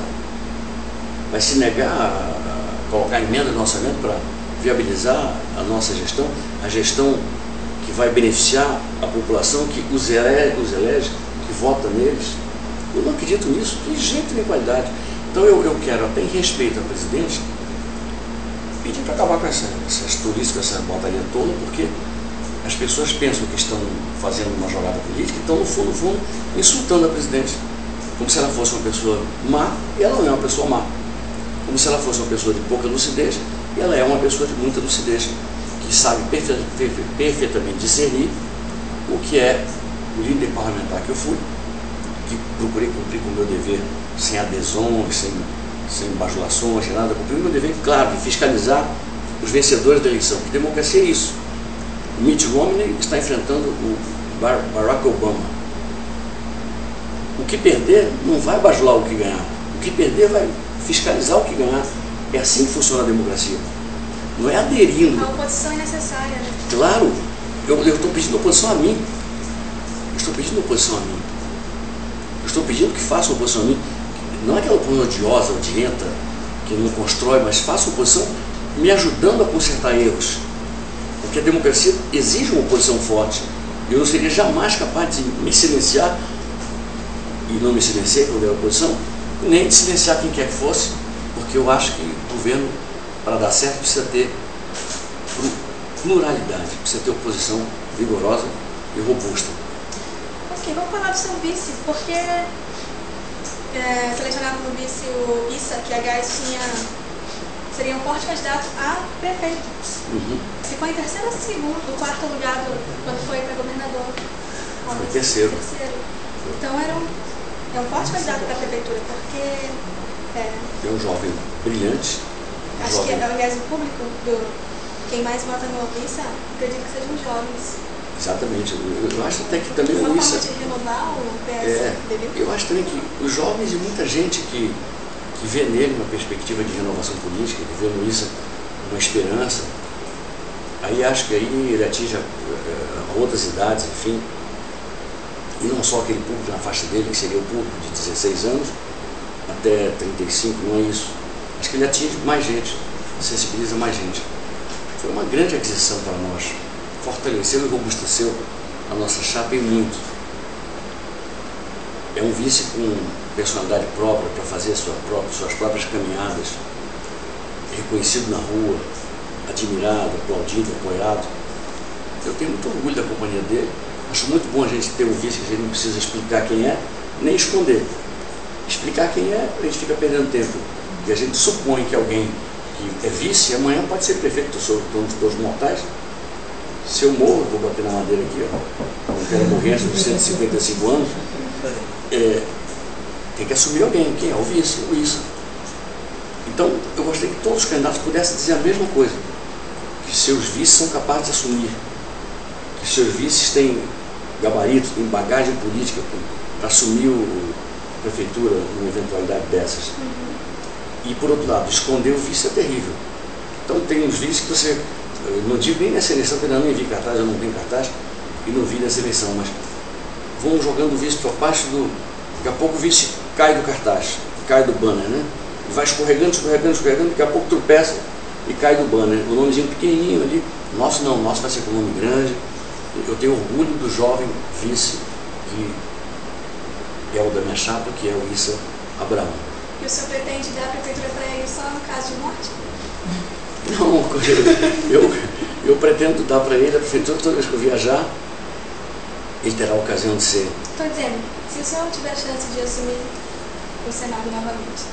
Vai se negar a colocar emenda no orçamento para viabilizar a nossa gestão, a gestão que vai beneficiar a população, que os elege, que vota neles? Eu não acredito nisso, de jeito nem qualidade. Então eu quero, até em respeito ao presidente, pedir para acabar com essas tolices, com essa batalha toda, porque as pessoas pensam que estão fazendo uma jogada política e estão, no fundo, insultando a presidente. Como se ela fosse uma pessoa má, e ela não é uma pessoa má. Como se ela fosse uma pessoa de pouca lucidez, e ela é uma pessoa de muita lucidez, que sabe perfeitamente discernir o que é o líder parlamentar que eu fui, que procurei cumprir com o meu dever sem adesões, sem bajulações, sem nada. Cumpri o meu dever, claro, de fiscalizar os vencedores da eleição, porque democracia é isso. O Mitt Romney está enfrentando o Barack Obama. O que perder não vai bajular o que ganhar. O que perder vai fiscalizar o que ganhar. É assim que funciona a democracia. Não é aderindo. A oposição é necessária, né? Claro. Eu estou pedindo oposição a mim. Eu estou pedindo oposição a mim. Eu estou pedindo que faça oposição a mim. Não é aquela oposição odiosa, odienta, que não constrói, mas faça oposição me ajudando a consertar erros. Porque a democracia exige uma oposição forte. Eu não seria jamais capaz de me silenciar, e não me silenciei quando era oposição, nem de silenciar quem quer que fosse, porque eu acho que o governo, para dar certo, precisa ter pluralidade, precisa ter oposição vigorosa e robusta. Ok, vamos falar do seu vice, porque selecionado no vice o Issa, que aliás seria um forte candidato a prefeito. Ficou em terceiro ou segundo, o quarto lugar quando foi para governador? Foi terceiro. Então é um forte candidato para a prefeitura, porque... É um jovem brilhante. Acho que, aliás, o público quem mais vota no Issa, acredito que sejam jovens. Exatamente. Eu acho até que também uma forma de renovar o PSDB. Eu acho também que os jovens e muita gente que que vê nele uma perspectiva de renovação política, que vê no ISA uma esperança. Aí acho que aí ele atinge outras idades, enfim, e não só aquele público na faixa dele, que seria o público de 16 anos até 35, não é isso. Acho que ele atinge mais gente, sensibiliza mais gente. Foi uma grande aquisição para nós, fortaleceu e robusteceu a nossa chapa e muito. É um vice com personalidade própria para fazer suas próprias caminhadas, reconhecido na rua, admirado, aplaudido, apoiado. Eu tenho muito orgulho da companhia dele. Acho muito bom a gente ter um vice que a gente não precisa explicar quem é, nem esconder. Explicar quem é, a gente fica perdendo tempo. E a gente supõe que alguém que é vice, amanhã pode ser prefeito, somos todos mortais. Se eu morro, vou bater na madeira aqui, ó, não quero morrer antes dos 155 anos, tem que assumir alguém. Quem é? O vice, o ISA. Então, eu gostaria que todos os candidatos pudessem dizer a mesma coisa, que seus vices são capazes de assumir, que seus vices têm gabarito, têm bagagem política para assumir a prefeitura numa eventualidade dessas. E, por outro lado, esconder o vice é terrível. Então, tem uns vices que você, não digo nem nessa eleição, porque eu nem vi cartaz, eu não tenho cartaz, e não vi nessa eleição, mas vão jogando o vice para baixo daqui a pouco o vice cai do cartaz, cai do banner, né? E vai escorregando, daqui a pouco tropeça e cai do banner. O nomezinho pequenininho ali, nosso não, nosso vai ser com um nome grande. Eu tenho orgulho do jovem vice, que é o da minha chapa, que é o ISA Abraão. E o senhor pretende dar a prefeitura para ele só no caso de morte? Não, eu pretendo dar para ele a prefeitura toda vez que eu viajar. Ele terá a ocasião de ser. Estou dizendo, se o senhor tiver chance de assumir o Senado novamente,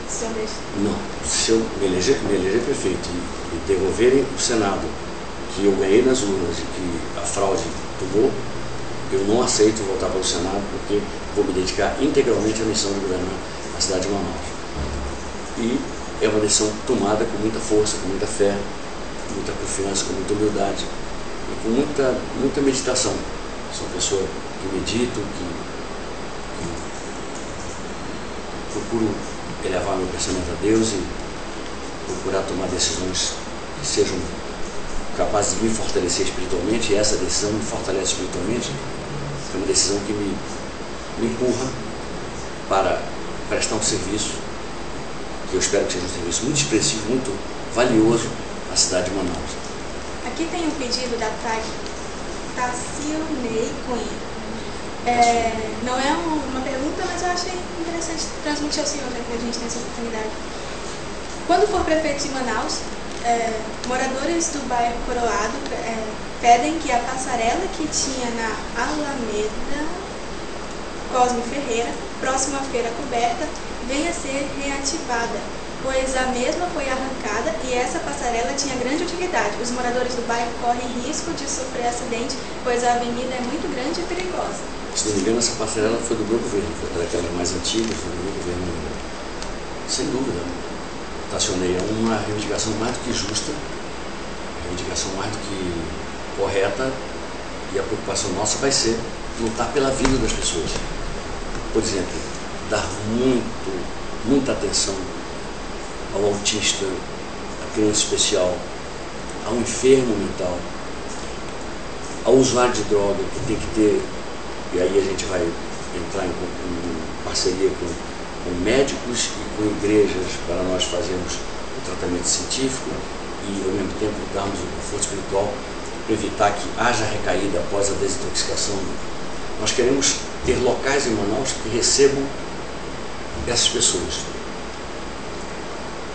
o senhor deixa? Não, se eu me eleger prefeito e devolverem o Senado que eu ganhei nas urnas e que a fraude tomou, eu não aceito voltar para o Senado, porque vou me dedicar integralmente à missão de governar a cidade de Manaus. E é uma decisão tomada com muita força, com muita fé, com muita confiança, com muita humildade e com muita meditação. Sou uma pessoa que medito, que procuro elevar meu pensamento a Deus e procurar tomar decisões que sejam capazes de me fortalecer espiritualmente, e essa decisão me fortalece espiritualmente. É uma decisão que me empurra para prestar um serviço, que eu espero que seja um serviço muito expressivo, muito valioso à cidade de Manaus. Aqui tem um pedido da Tassilnei Cunha. Não é uma pergunta, mas eu achei interessante transmitir ao senhor, já que a gente tem essa oportunidade. Quando for prefeito de Manaus, moradores do bairro Coroado pedem que a passarela que tinha na Alameda Cosme Ferreira, próxima à feira coberta, venha a ser reativada, pois a mesma foi arrancada e essa passarela tinha grande utilidade. Os moradores do bairro correm risco de sofrer acidente, pois a avenida é muito grande e perigosa. Se não me engano, essa passarela foi do Grupo Verde, foi daquela mais antiga, foi do Grupo Verde. Sem dúvida, Tassilnei, é uma reivindicação mais do que justa, uma reivindicação mais do que correta, e a preocupação nossa vai ser lutar pela vida das pessoas. Por exemplo, dar muita atenção ao autista, à criança especial, ao enfermo mental, ao usuário de droga, que tem que ter, e aí a gente vai entrar em parceria com médicos e com igrejas para nós fazermos o tratamento científico e ao mesmo tempo darmos o conforto espiritual para evitar que haja recaída após a desintoxicação. Nós queremos ter locais em Manaus que recebam essas pessoas.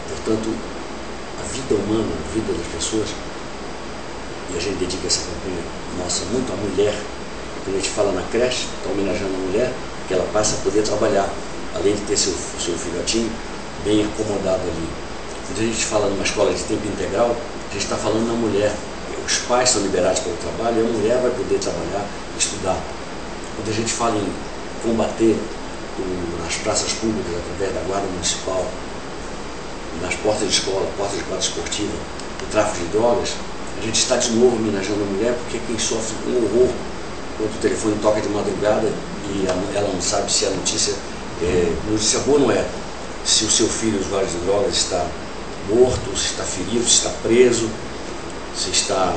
Portanto, a vida humana, a vida das pessoas, e a gente dedica essa campanha nossa muito à mulher. Quando a gente fala na creche, está homenageando a mulher, que ela passa a poder trabalhar, além de ter seu filhotinho bem acomodado ali. Quando a gente fala numa escola de tempo integral, a gente está falando na mulher. Os pais são liberados para o trabalho e a mulher vai poder trabalhar e estudar. Quando a gente fala em combater nas praças públicas, através da guarda municipal, nas portas de escola, portas de quadra esportiva, o tráfico de drogas, a gente está de novo homenageando a mulher, porque é quem sofre um horror quando o telefone toca de madrugada e ela não sabe se a notícia boa ou não é. se o seu filho usuário de drogas está morto, se está ferido, se está preso, se está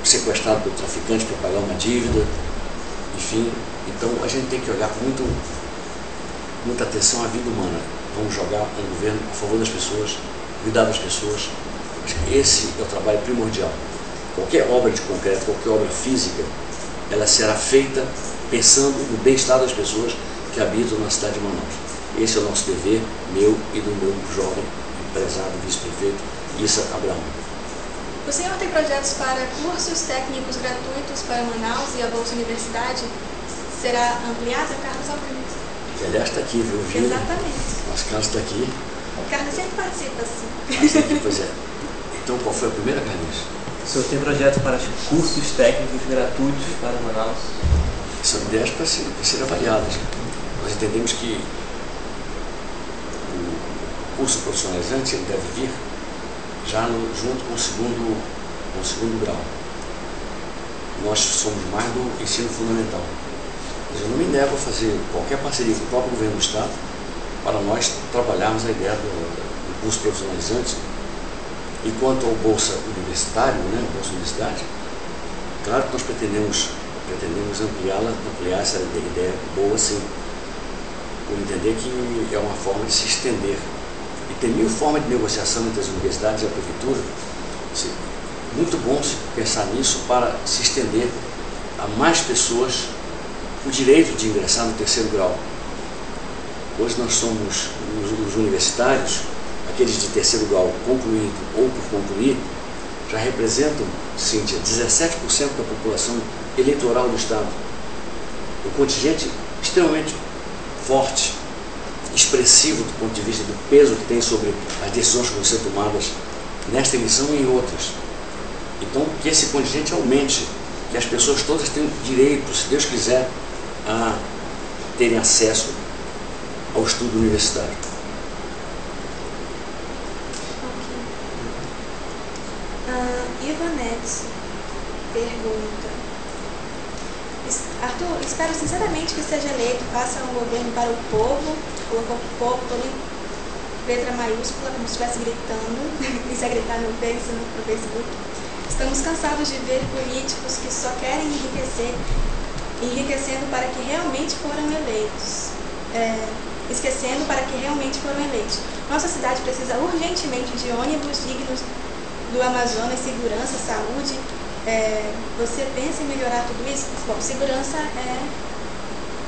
sequestrado pelo traficante para pagar uma dívida, enfim. Então a gente tem que olhar com muita atenção à vida humana. Vamos jogar um governo a favor das pessoas, cuidar das pessoas. Acho que esse é o trabalho primordial. Qualquer obra de concreto, qualquer obra física, ela será feita pensando no bem-estar das pessoas que habitam na cidade de Manaus. Esse é o nosso dever, meu e do meu jovem empresário, vice-prefeito, Issa Abraão. O senhor tem projetos para cursos técnicos gratuitos para Manaus e a Bolsa Universidade? Será ampliada, Carlos Alberto? Que aliás está aqui, viu? Exatamente. Nosso Carlos está aqui. O Carlos sempre participa, assim. Aqui, pois é. Então qual foi a primeira, Carlinhos? O senhor tem projetos para cursos técnicos gratuitos para Manaus? São ideias para serem avaliadas. Nós entendemos que o curso profissionalizante ele deve vir já junto com o segundo grau. Nós somos mais do ensino fundamental. Mas eu não me nego a fazer qualquer parceria com o próprio governo do Estado para nós trabalharmos a ideia do curso profissionalizante. E quanto ao Bolsa Universitário, Bolsa Universidade, claro que nós pretendemos ampliar essa ideia boa, sim, por entender que é uma forma de se estender. E tem mil formas de negociação entre as universidades e a prefeitura. Muito bom se pensar nisso para se estender a mais pessoas o direito de ingressar no terceiro grau. Hoje nós somos os universitários, aqueles de terceiro grau concluído ou por concluir, já representam, Cíntia, 17% da população eleitoral do Estado. Um contingente extremamente forte, expressivo do ponto de vista do peso que tem sobre as decisões que vão ser tomadas nesta eleição e em outras. Então, que esse contingente aumente, que as pessoas todas tenham direito, se Deus quiser, a terem acesso ao estudo universitário. Ivanete pergunta: Arthur, espero sinceramente que seja eleito, faça um governo para o povo, colocou o povo todo em letra maiúscula, como se estivesse gritando, isso é gritar no Facebook. Estamos cansados de ver políticos que só querem enriquecendo para que realmente foram eleitos. Esquecendo para que realmente foram eleitos. Nossa cidade precisa urgentemente de ônibus dignos do Amazonas, segurança, saúde. Você pensa em melhorar tudo isso? Bom, segurança é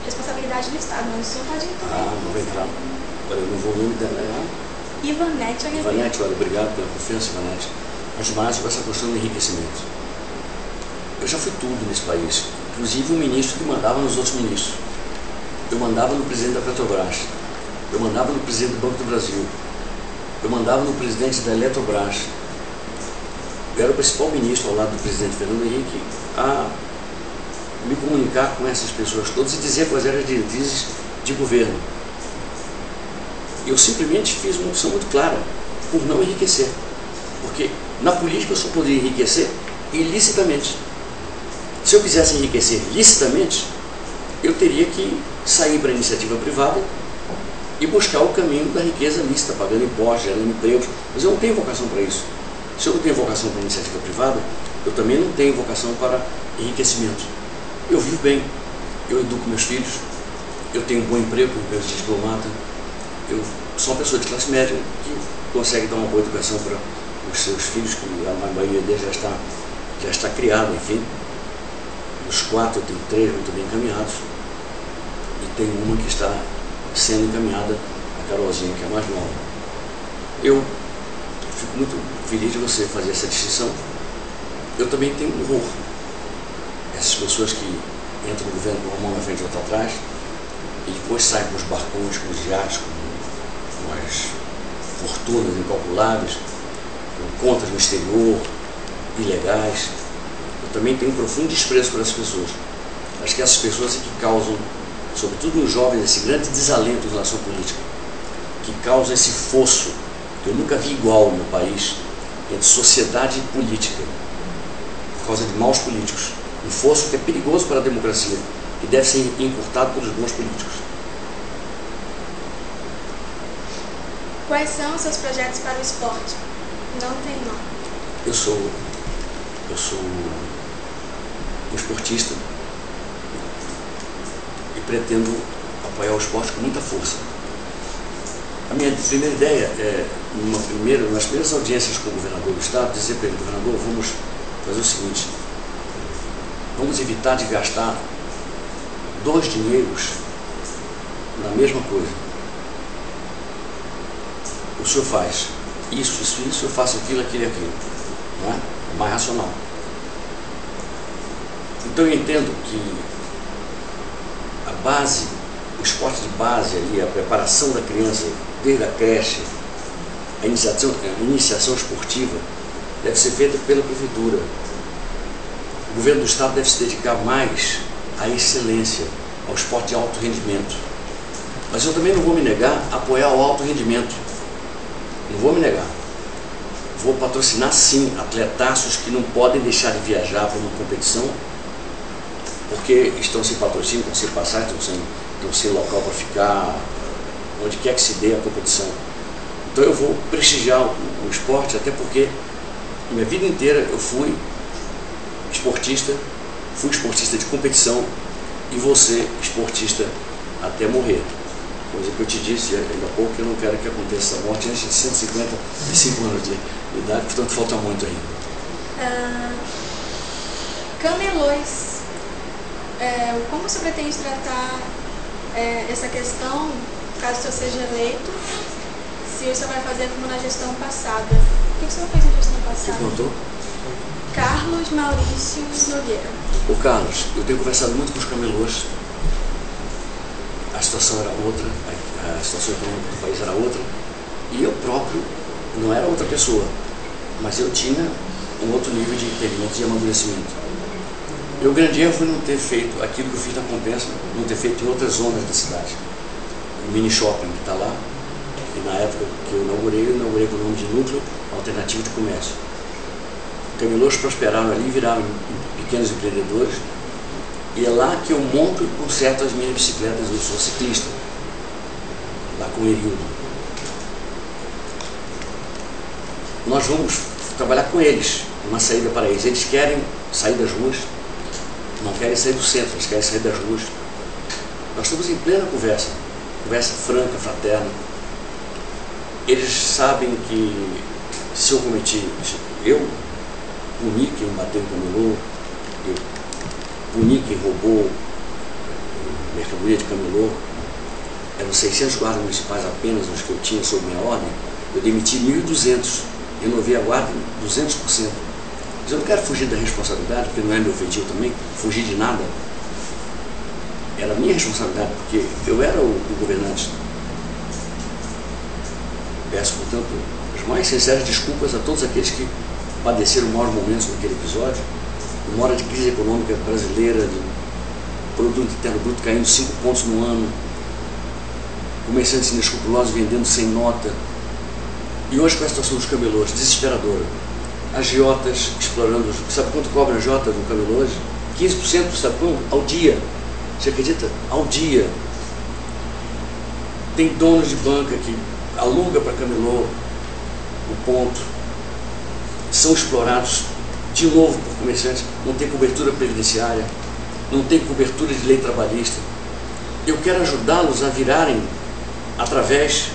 responsabilidade do Estado, mas o senhor pode ir também. Não vai entrar. Olha, no volume dela é Ivanete, olha, obrigado pela confiança, Ivanete. Mas mais sobre essa questão do enriquecimento. Eu já fui tudo nesse país, inclusive um ministro que mandava nos outros ministros. Eu mandava no presidente da Petrobras, eu mandava no presidente do Banco do Brasil, eu mandava no presidente da Eletrobras. Eu era o principal ministro ao lado do presidente Fernando Henrique a me comunicar com essas pessoas todas e dizer quais eram as diretrizes de governo. Eu simplesmente fiz uma opção muito clara por não enriquecer, porque na política eu só poderia enriquecer ilicitamente. Se eu quisesse enriquecer licitamente, eu teria que sair para a iniciativa privada e buscar o caminho da riqueza lícita, pagando impostos, gerando empregos. Mas eu não tenho vocação para isso. Se eu não tenho vocação para a iniciativa privada, eu também não tenho vocação para enriquecimento. Eu vivo bem, eu educo meus filhos, eu tenho um bom emprego, como emprego de diplomata, eu sou uma pessoa de classe média que consegue dar uma boa educação para os seus filhos, que a maioria deles já está criada, enfim. Dos 4, eu tenho 3 muito bem encaminhados e tenho uma que está sendo encaminhada, a Carolzinha, que é a mais nova. Eu fico muito feliz de você fazer essa distinção. Eu também tenho horror. Essas pessoas que entram no governo com uma mão na frente e outra atrás e depois saem com os barcões, com os iates, com as fortunas incalculáveis, com contas no exterior, ilegais. Eu também tenho um profundo desprezo por essas pessoas. Acho que essas pessoas é que causam, sobretudo nos jovens, esse grande desalento em relação à política, que causam esse fosso que eu nunca vi igual no país entre sociedade e política, por causa de maus políticos. Um fosso que é perigoso para a democracia, que deve ser encurtado pelos bons políticos. Quais são os seus projetos para o esporte? Não tem nome. Eu sou um esportista e pretendo apoiar o esporte com muita força. A minha primeira ideia é, nas primeiras audiências com o governador do estado, dizer para ele: governador, vamos fazer o seguinte, vamos evitar de gastar 2 dinheiros na mesma coisa. O senhor faz isso, eu faço aquilo, aquilo e aquilo. Não é? É mais racional. Então eu entendo que a base, o esporte de base ali, a preparação da criança desde a creche, a iniciação esportiva deve ser feita pela prefeitura. O governo do estado deve se dedicar mais à excelência, ao esporte de alto rendimento. Mas eu também não vou me negar a apoiar o alto rendimento. Não vou me negar. Vou patrocinar sim atletaços que não podem deixar de viajar para uma competição, porque estão sem patrocínio, estão sem passagem, estão sem local para ficar, onde quer que se dê a competição. Então eu vou prestigiar o esporte, até porque minha vida inteira eu fui esportista de competição e vou ser esportista até morrer. Coisa que eu te disse ainda há pouco, que eu não quero que aconteça essa morte antes de 155 anos de idade, portanto falta muito ainda. Camelôs. Como você pretende tratar essa questão, caso o senhor seja eleito, se o senhor vai fazer como na gestão passada? O que o senhor fez na gestão passada? Você perguntou? Carlos Maurício Nogueira. Ô Carlos, eu tenho conversado muito com os camelôs. A situação era outra, a situação econômica do país era outra, e eu próprio não era outra pessoa, mas eu tinha um outro nível de entendimento e de amadurecimento. O grande erro foi não ter feito aquilo que eu fiz na Compensa, não ter feito em outras zonas da cidade. O mini shopping que está lá, e na época que eu inaugurei com o nome de Núcleo Alternativo de Comércio. Camelôs prosperaram ali, viraram pequenos empreendedores, e é lá que eu monto e conserto as minhas bicicletas. Eu sou ciclista, lá com o Erildo. Nós vamos trabalhar com eles, uma saída para eles. Eles querem sair das ruas, não querem sair do centro, eles querem sair das ruas. Nós estamos em plena conversa franca, fraterna. Eles sabem que se eu eu puni quem bateu no camelô, eu puni quem roubou mercadoria de camelô, eram 600 guardas municipais apenas os que eu tinha sob minha ordem, eu demiti 1.200, renovei a guarda em 200%. Mas eu não quero fugir da responsabilidade, porque não é meu feitio também, fugir de nada. Era minha responsabilidade, porque eu era o governante. Peço, portanto, as mais sinceras desculpas a todos aqueles que padeceram maus momentos naquele episódio. Uma hora de crise econômica brasileira, de produto interno bruto caindo 5 pontos no ano, comerciantes inescrupulosos vendendo sem nota, e hoje com a situação dos camelôs, desesperadora. Agiotas explorando, sabe quanto cobra a agiota do camelô hoje? 15%, sabe quanto? Ao dia. Você acredita? Ao dia. Tem donos de banca que aluga para camelô o ponto, são explorados de novo por comerciantes, não tem cobertura previdenciária, não tem cobertura de lei trabalhista. Eu quero ajudá-los a virarem, através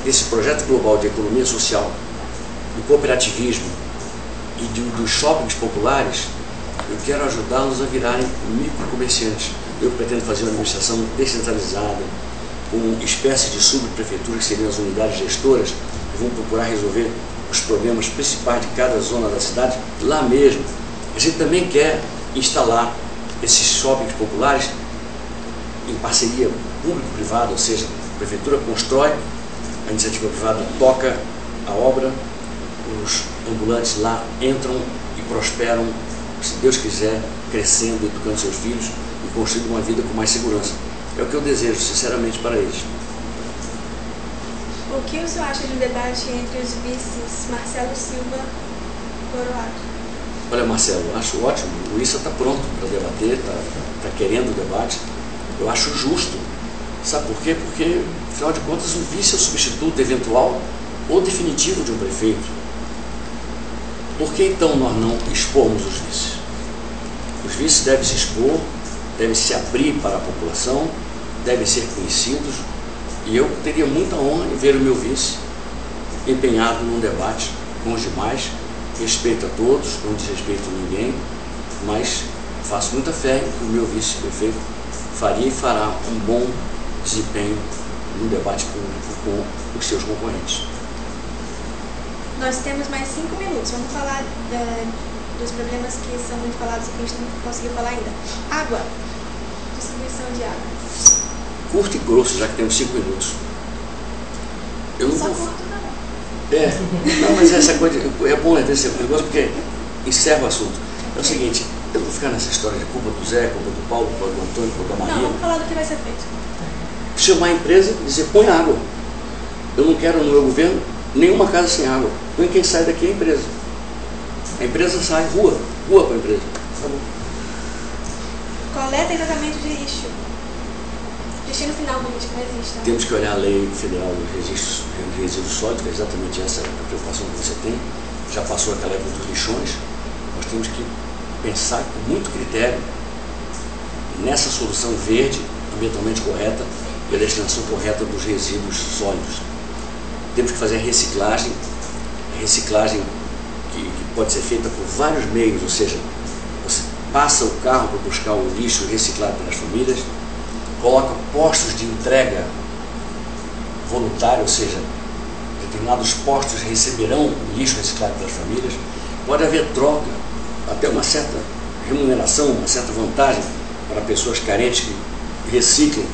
desse projeto global de economia social, do cooperativismo e dos shoppings populares, eu quero ajudá-los a virarem microcomerciantes. Eu pretendo fazer uma administração descentralizada, com espécie de subprefeituras, que seriam as unidades gestoras, que vão procurar resolver os problemas principais de cada zona da cidade lá mesmo. A gente também quer instalar esses shoppings populares em parceria público-privada, ou seja, a prefeitura constrói, a iniciativa privada toca a obra, os ambulantes lá entram e prosperam, se Deus quiser, crescendo, educando seus filhos e construindo uma vida com mais segurança. É o que eu desejo, sinceramente, para eles. O que o senhor acha de um debate entre os vices Marcelo Silva e Coroado? Olha, Marcelo, eu acho ótimo. O Issa está pronto para debater, está querendo o debate. Eu acho justo Sabe por quê? Porque, afinal de contas, o vice é o substituto eventual ou definitivo de um prefeito. Por que então nós não expomos os vices? Os vices devem se expor, devem se abrir para a população, devem ser conhecidos, e eu teria muita honra em ver o meu vice empenhado num debate com os demais. Respeito a todos, não desrespeito a ninguém, mas faço muita fé que o meu vice-prefeito faria e fará um bom desempenho no debate público com os seus concorrentes. Nós temos mais 5 minutos. Vamos falar dos problemas que são muito falados e que a gente não conseguiu falar ainda. Água. Distribuição de água. Curto e grosso, já que temos 5 minutos. Eu não Só vou... curto não. Não, mas essa coisa, é bom esse negócio porque encerra o assunto. É o seguinte, eu vou ficar nessa história de culpa do Zé, culpa do Paulo, culpa do Antônio, culpa da Maria. Não, vamos falar do que vai ser feito. Chamar a empresa e dizer, põe água. Eu não quero no meu governo nenhuma casa sem água. Põe quem sai daqui é a empresa. A empresa sai, rua para a empresa. Tá bom. Coleta e tratamento de lixo. Destino final do lixo não existe, tá? Temos que olhar a lei federal dos resíduos sólidos, que é exatamente essa a preocupação que você tem. Já passou aquela época dos lixões. Nós temos que pensar com muito critério nessa solução verde, ambientalmente correta, e a destinação correta dos resíduos sólidos. Temos que fazer a reciclagem que pode ser feita por vários meios, ou seja, você passa o carro para buscar o lixo reciclado pelas famílias, coloca postos de entrega voluntária, ou seja, determinados postos receberão o lixo reciclado pelas famílias, pode haver troca, até uma certa remuneração, uma certa vantagem para pessoas carentes que reciclem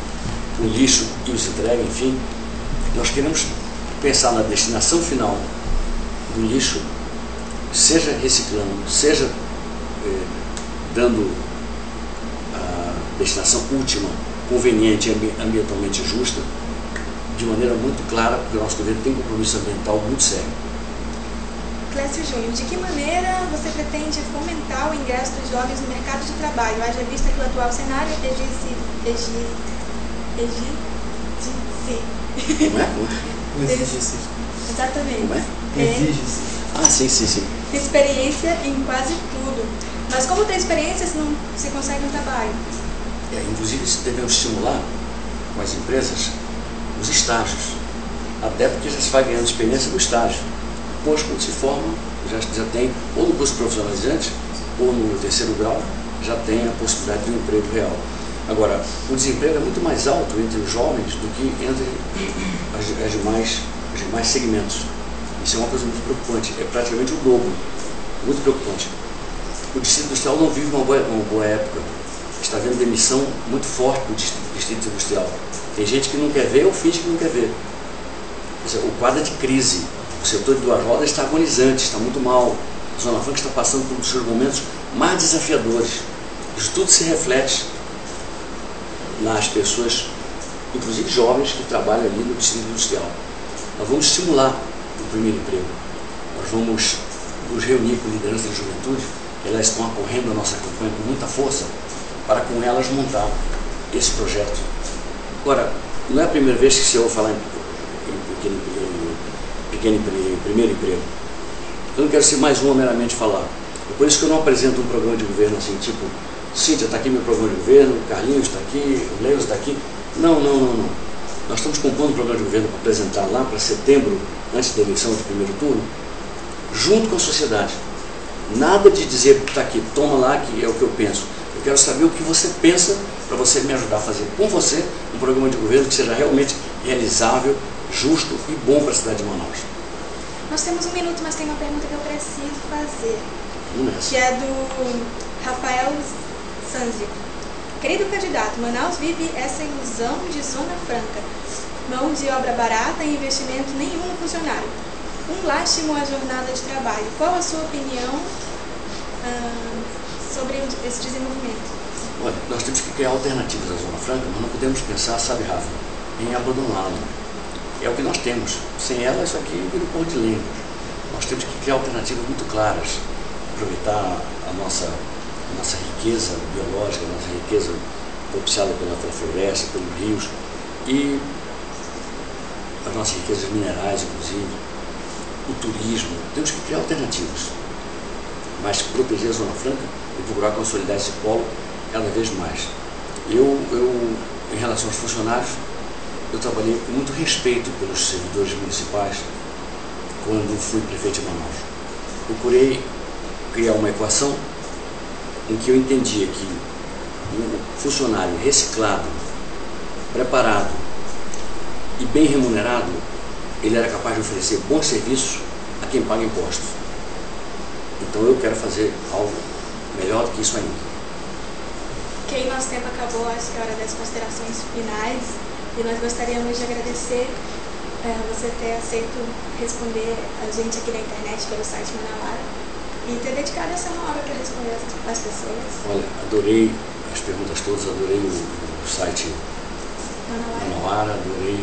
o lixo e os entreguem, enfim. Nós queremos pensar na destinação final do lixo, seja reciclando, seja dando a destinação última, conveniente e ambientalmente justa, de maneira muito clara, porque o nosso governo tem um compromisso ambiental muito sério. Clécio Júnior, de que maneira você pretende fomentar o ingresso dos jovens no mercado de trabalho, haja vista que o atual cenário Exige-se. Exatamente. Como é? Exige-se. Ah, sim. Experiência em quase tudo. Mas como ter experiência se não se consegue um trabalho? Inclusive, devemos estimular com as empresas os estágios, até porque já se vai ganhando experiência no estágio. Depois, quando se forma, já tem, ou no curso profissionalizante, ou no terceiro grau, já tem a possibilidade de um emprego real. Agora, o desemprego é muito mais alto entre os jovens do que entre os demais segmentos. Isso é uma coisa muito preocupante, é praticamente o dobro, muito preocupante. O distrito industrial não vive uma boa época, está havendo demissão muito forte do distrito industrial. Tem gente que não quer ver ou finge que não quer ver. O quadro é de crise, o setor de duas rodas está agonizante, está muito mal. A Zona Franca está passando por um dos seus momentos mais desafiadores. Isso tudo se reflete nas pessoas, inclusive jovens, que trabalham ali no distrito industrial. Nós vamos estimular o primeiro emprego. Nós vamos nos reunir com lideranças da juventude, elas estão acorrendo a nossa campanha com muita força, para com elas montar esse projeto. Agora, não é a primeira vez que se ouve falar em primeiro emprego. Eu não quero ser mais uma meramente falar. É por isso que eu não apresento um programa de governo assim, tipo, Cíntia, está aqui meu programa de governo, Carlinhos está aqui, o Leos está aqui. Não. Nós estamos compondo um programa de governo para apresentar lá para setembro, antes da eleição de primeiro turno, junto com a sociedade. Nada de dizer, está aqui, toma lá, que é o que eu penso. Eu quero saber o que você pensa para você me ajudar a fazer com você um programa de governo que seja realmente realizável, justo e bom para a cidade de Manaus. Nós temos um minuto, mas tem uma pergunta que eu preciso fazer, que é do Rafael Sanzio. Querido candidato, Manaus vive essa ilusão de zona franca, mão de obra barata e investimento nenhum no funcionário. Um lástimo a jornada de trabalho. Qual a sua opinião sobre esse desenvolvimento? Olha, nós temos que criar alternativas à Zona Franca, mas não podemos pensar, sabe, Rafa, em abandoná-la. É o que nós temos. Sem ela, isso aqui vira um pôr de lenha. Nós temos que criar alternativas muito claras, aproveitar a nossa riqueza biológica, a nossa riqueza propiciada pela floresta, pelos rios, E as nossas riquezas minerais, inclusive, o turismo, temos que criar alternativas, mas proteger a Zona Franca e procurar consolidar esse polo cada vez mais. Eu, em relação aos funcionários, eu trabalhei com muito respeito pelos servidores municipais quando fui prefeito de Manaus. Procurei criar uma equação em que eu entendia que o funcionário reciclado, preparado e bem remunerado, ele era capaz de oferecer bons serviços a quem paga impostos. Então eu quero fazer algo melhor do que isso ainda. Ok, nosso tempo acabou, acho que é hora das considerações finais e nós gostaríamos de agradecer você ter aceito responder a gente aqui na internet pelo site Manauara e ter dedicado essa uma hora para responder às pessoas. Olha, adorei as perguntas todas, adorei o site Manauara, adorei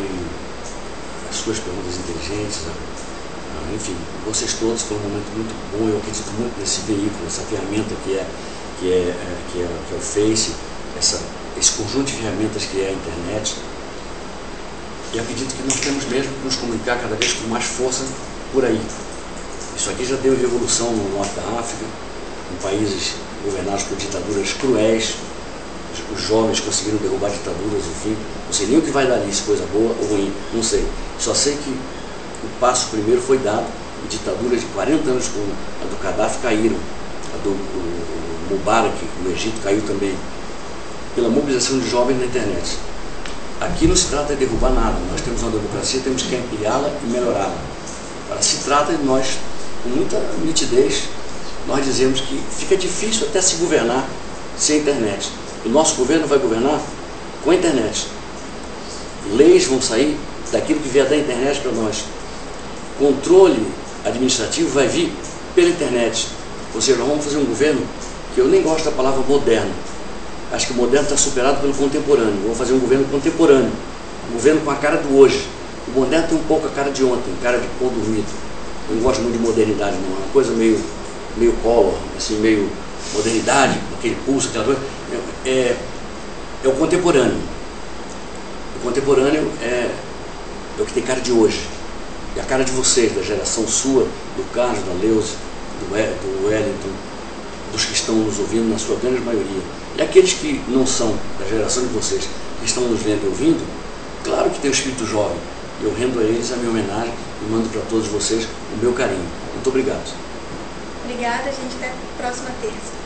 as suas perguntas inteligentes, enfim, vocês todos, foi um momento muito bom. Eu acredito muito nesse veículo, essa ferramenta que é o Face, esse conjunto de ferramentas que é a internet. E acredito que nós temos mesmo que nos comunicar cada vez com mais força por aí. Isso aqui já deu revolução no norte da África, em países governados por ditaduras cruéis. Os jovens conseguiram derrubar ditaduras, enfim. Não sei nem o que vai dar nisso, coisa boa ou ruim, não sei. Só sei que o passo primeiro foi dado e ditaduras de 40 anos como a do Gaddafi caíram. A do Mubarak, no Egito, caiu também. Pela mobilização de jovens na internet. Aqui não se trata de derrubar nada, nós temos uma democracia, temos que ampliá-la e melhorá-la. Se trata de nós, com muita nitidez, nós dizemos que fica difícil até se governar sem a internet. O nosso governo vai governar com a internet. Leis vão sair daquilo que vier da internet para nós. Controle administrativo vai vir pela internet. Ou seja, nós vamos fazer um governo que eu nem gosto da palavra moderno. Acho que o moderno está superado pelo contemporâneo. Vamos fazer um governo contemporâneo, um governo com a cara do hoje. O moderno tem um pouco a cara de ontem, cara de pão dormido. Eu não gosto muito de modernidade, não. É uma coisa meio Collor, assim, meio modernidade, aquele pulso, aquela coisa. É o contemporâneo. O contemporâneo é o que tem cara de hoje. E a cara de vocês, da geração sua, do Carlos, da Leuze, do Wellington, dos que estão nos ouvindo, na sua grande maioria. E aqueles que não são da geração de vocês, que estão nos vendo e ouvindo, claro que tem o espírito jovem. Eu rendo a eles a minha homenagem e mando para todos vocês o meu carinho. Muito obrigado. Obrigada, gente. Até a próxima terça.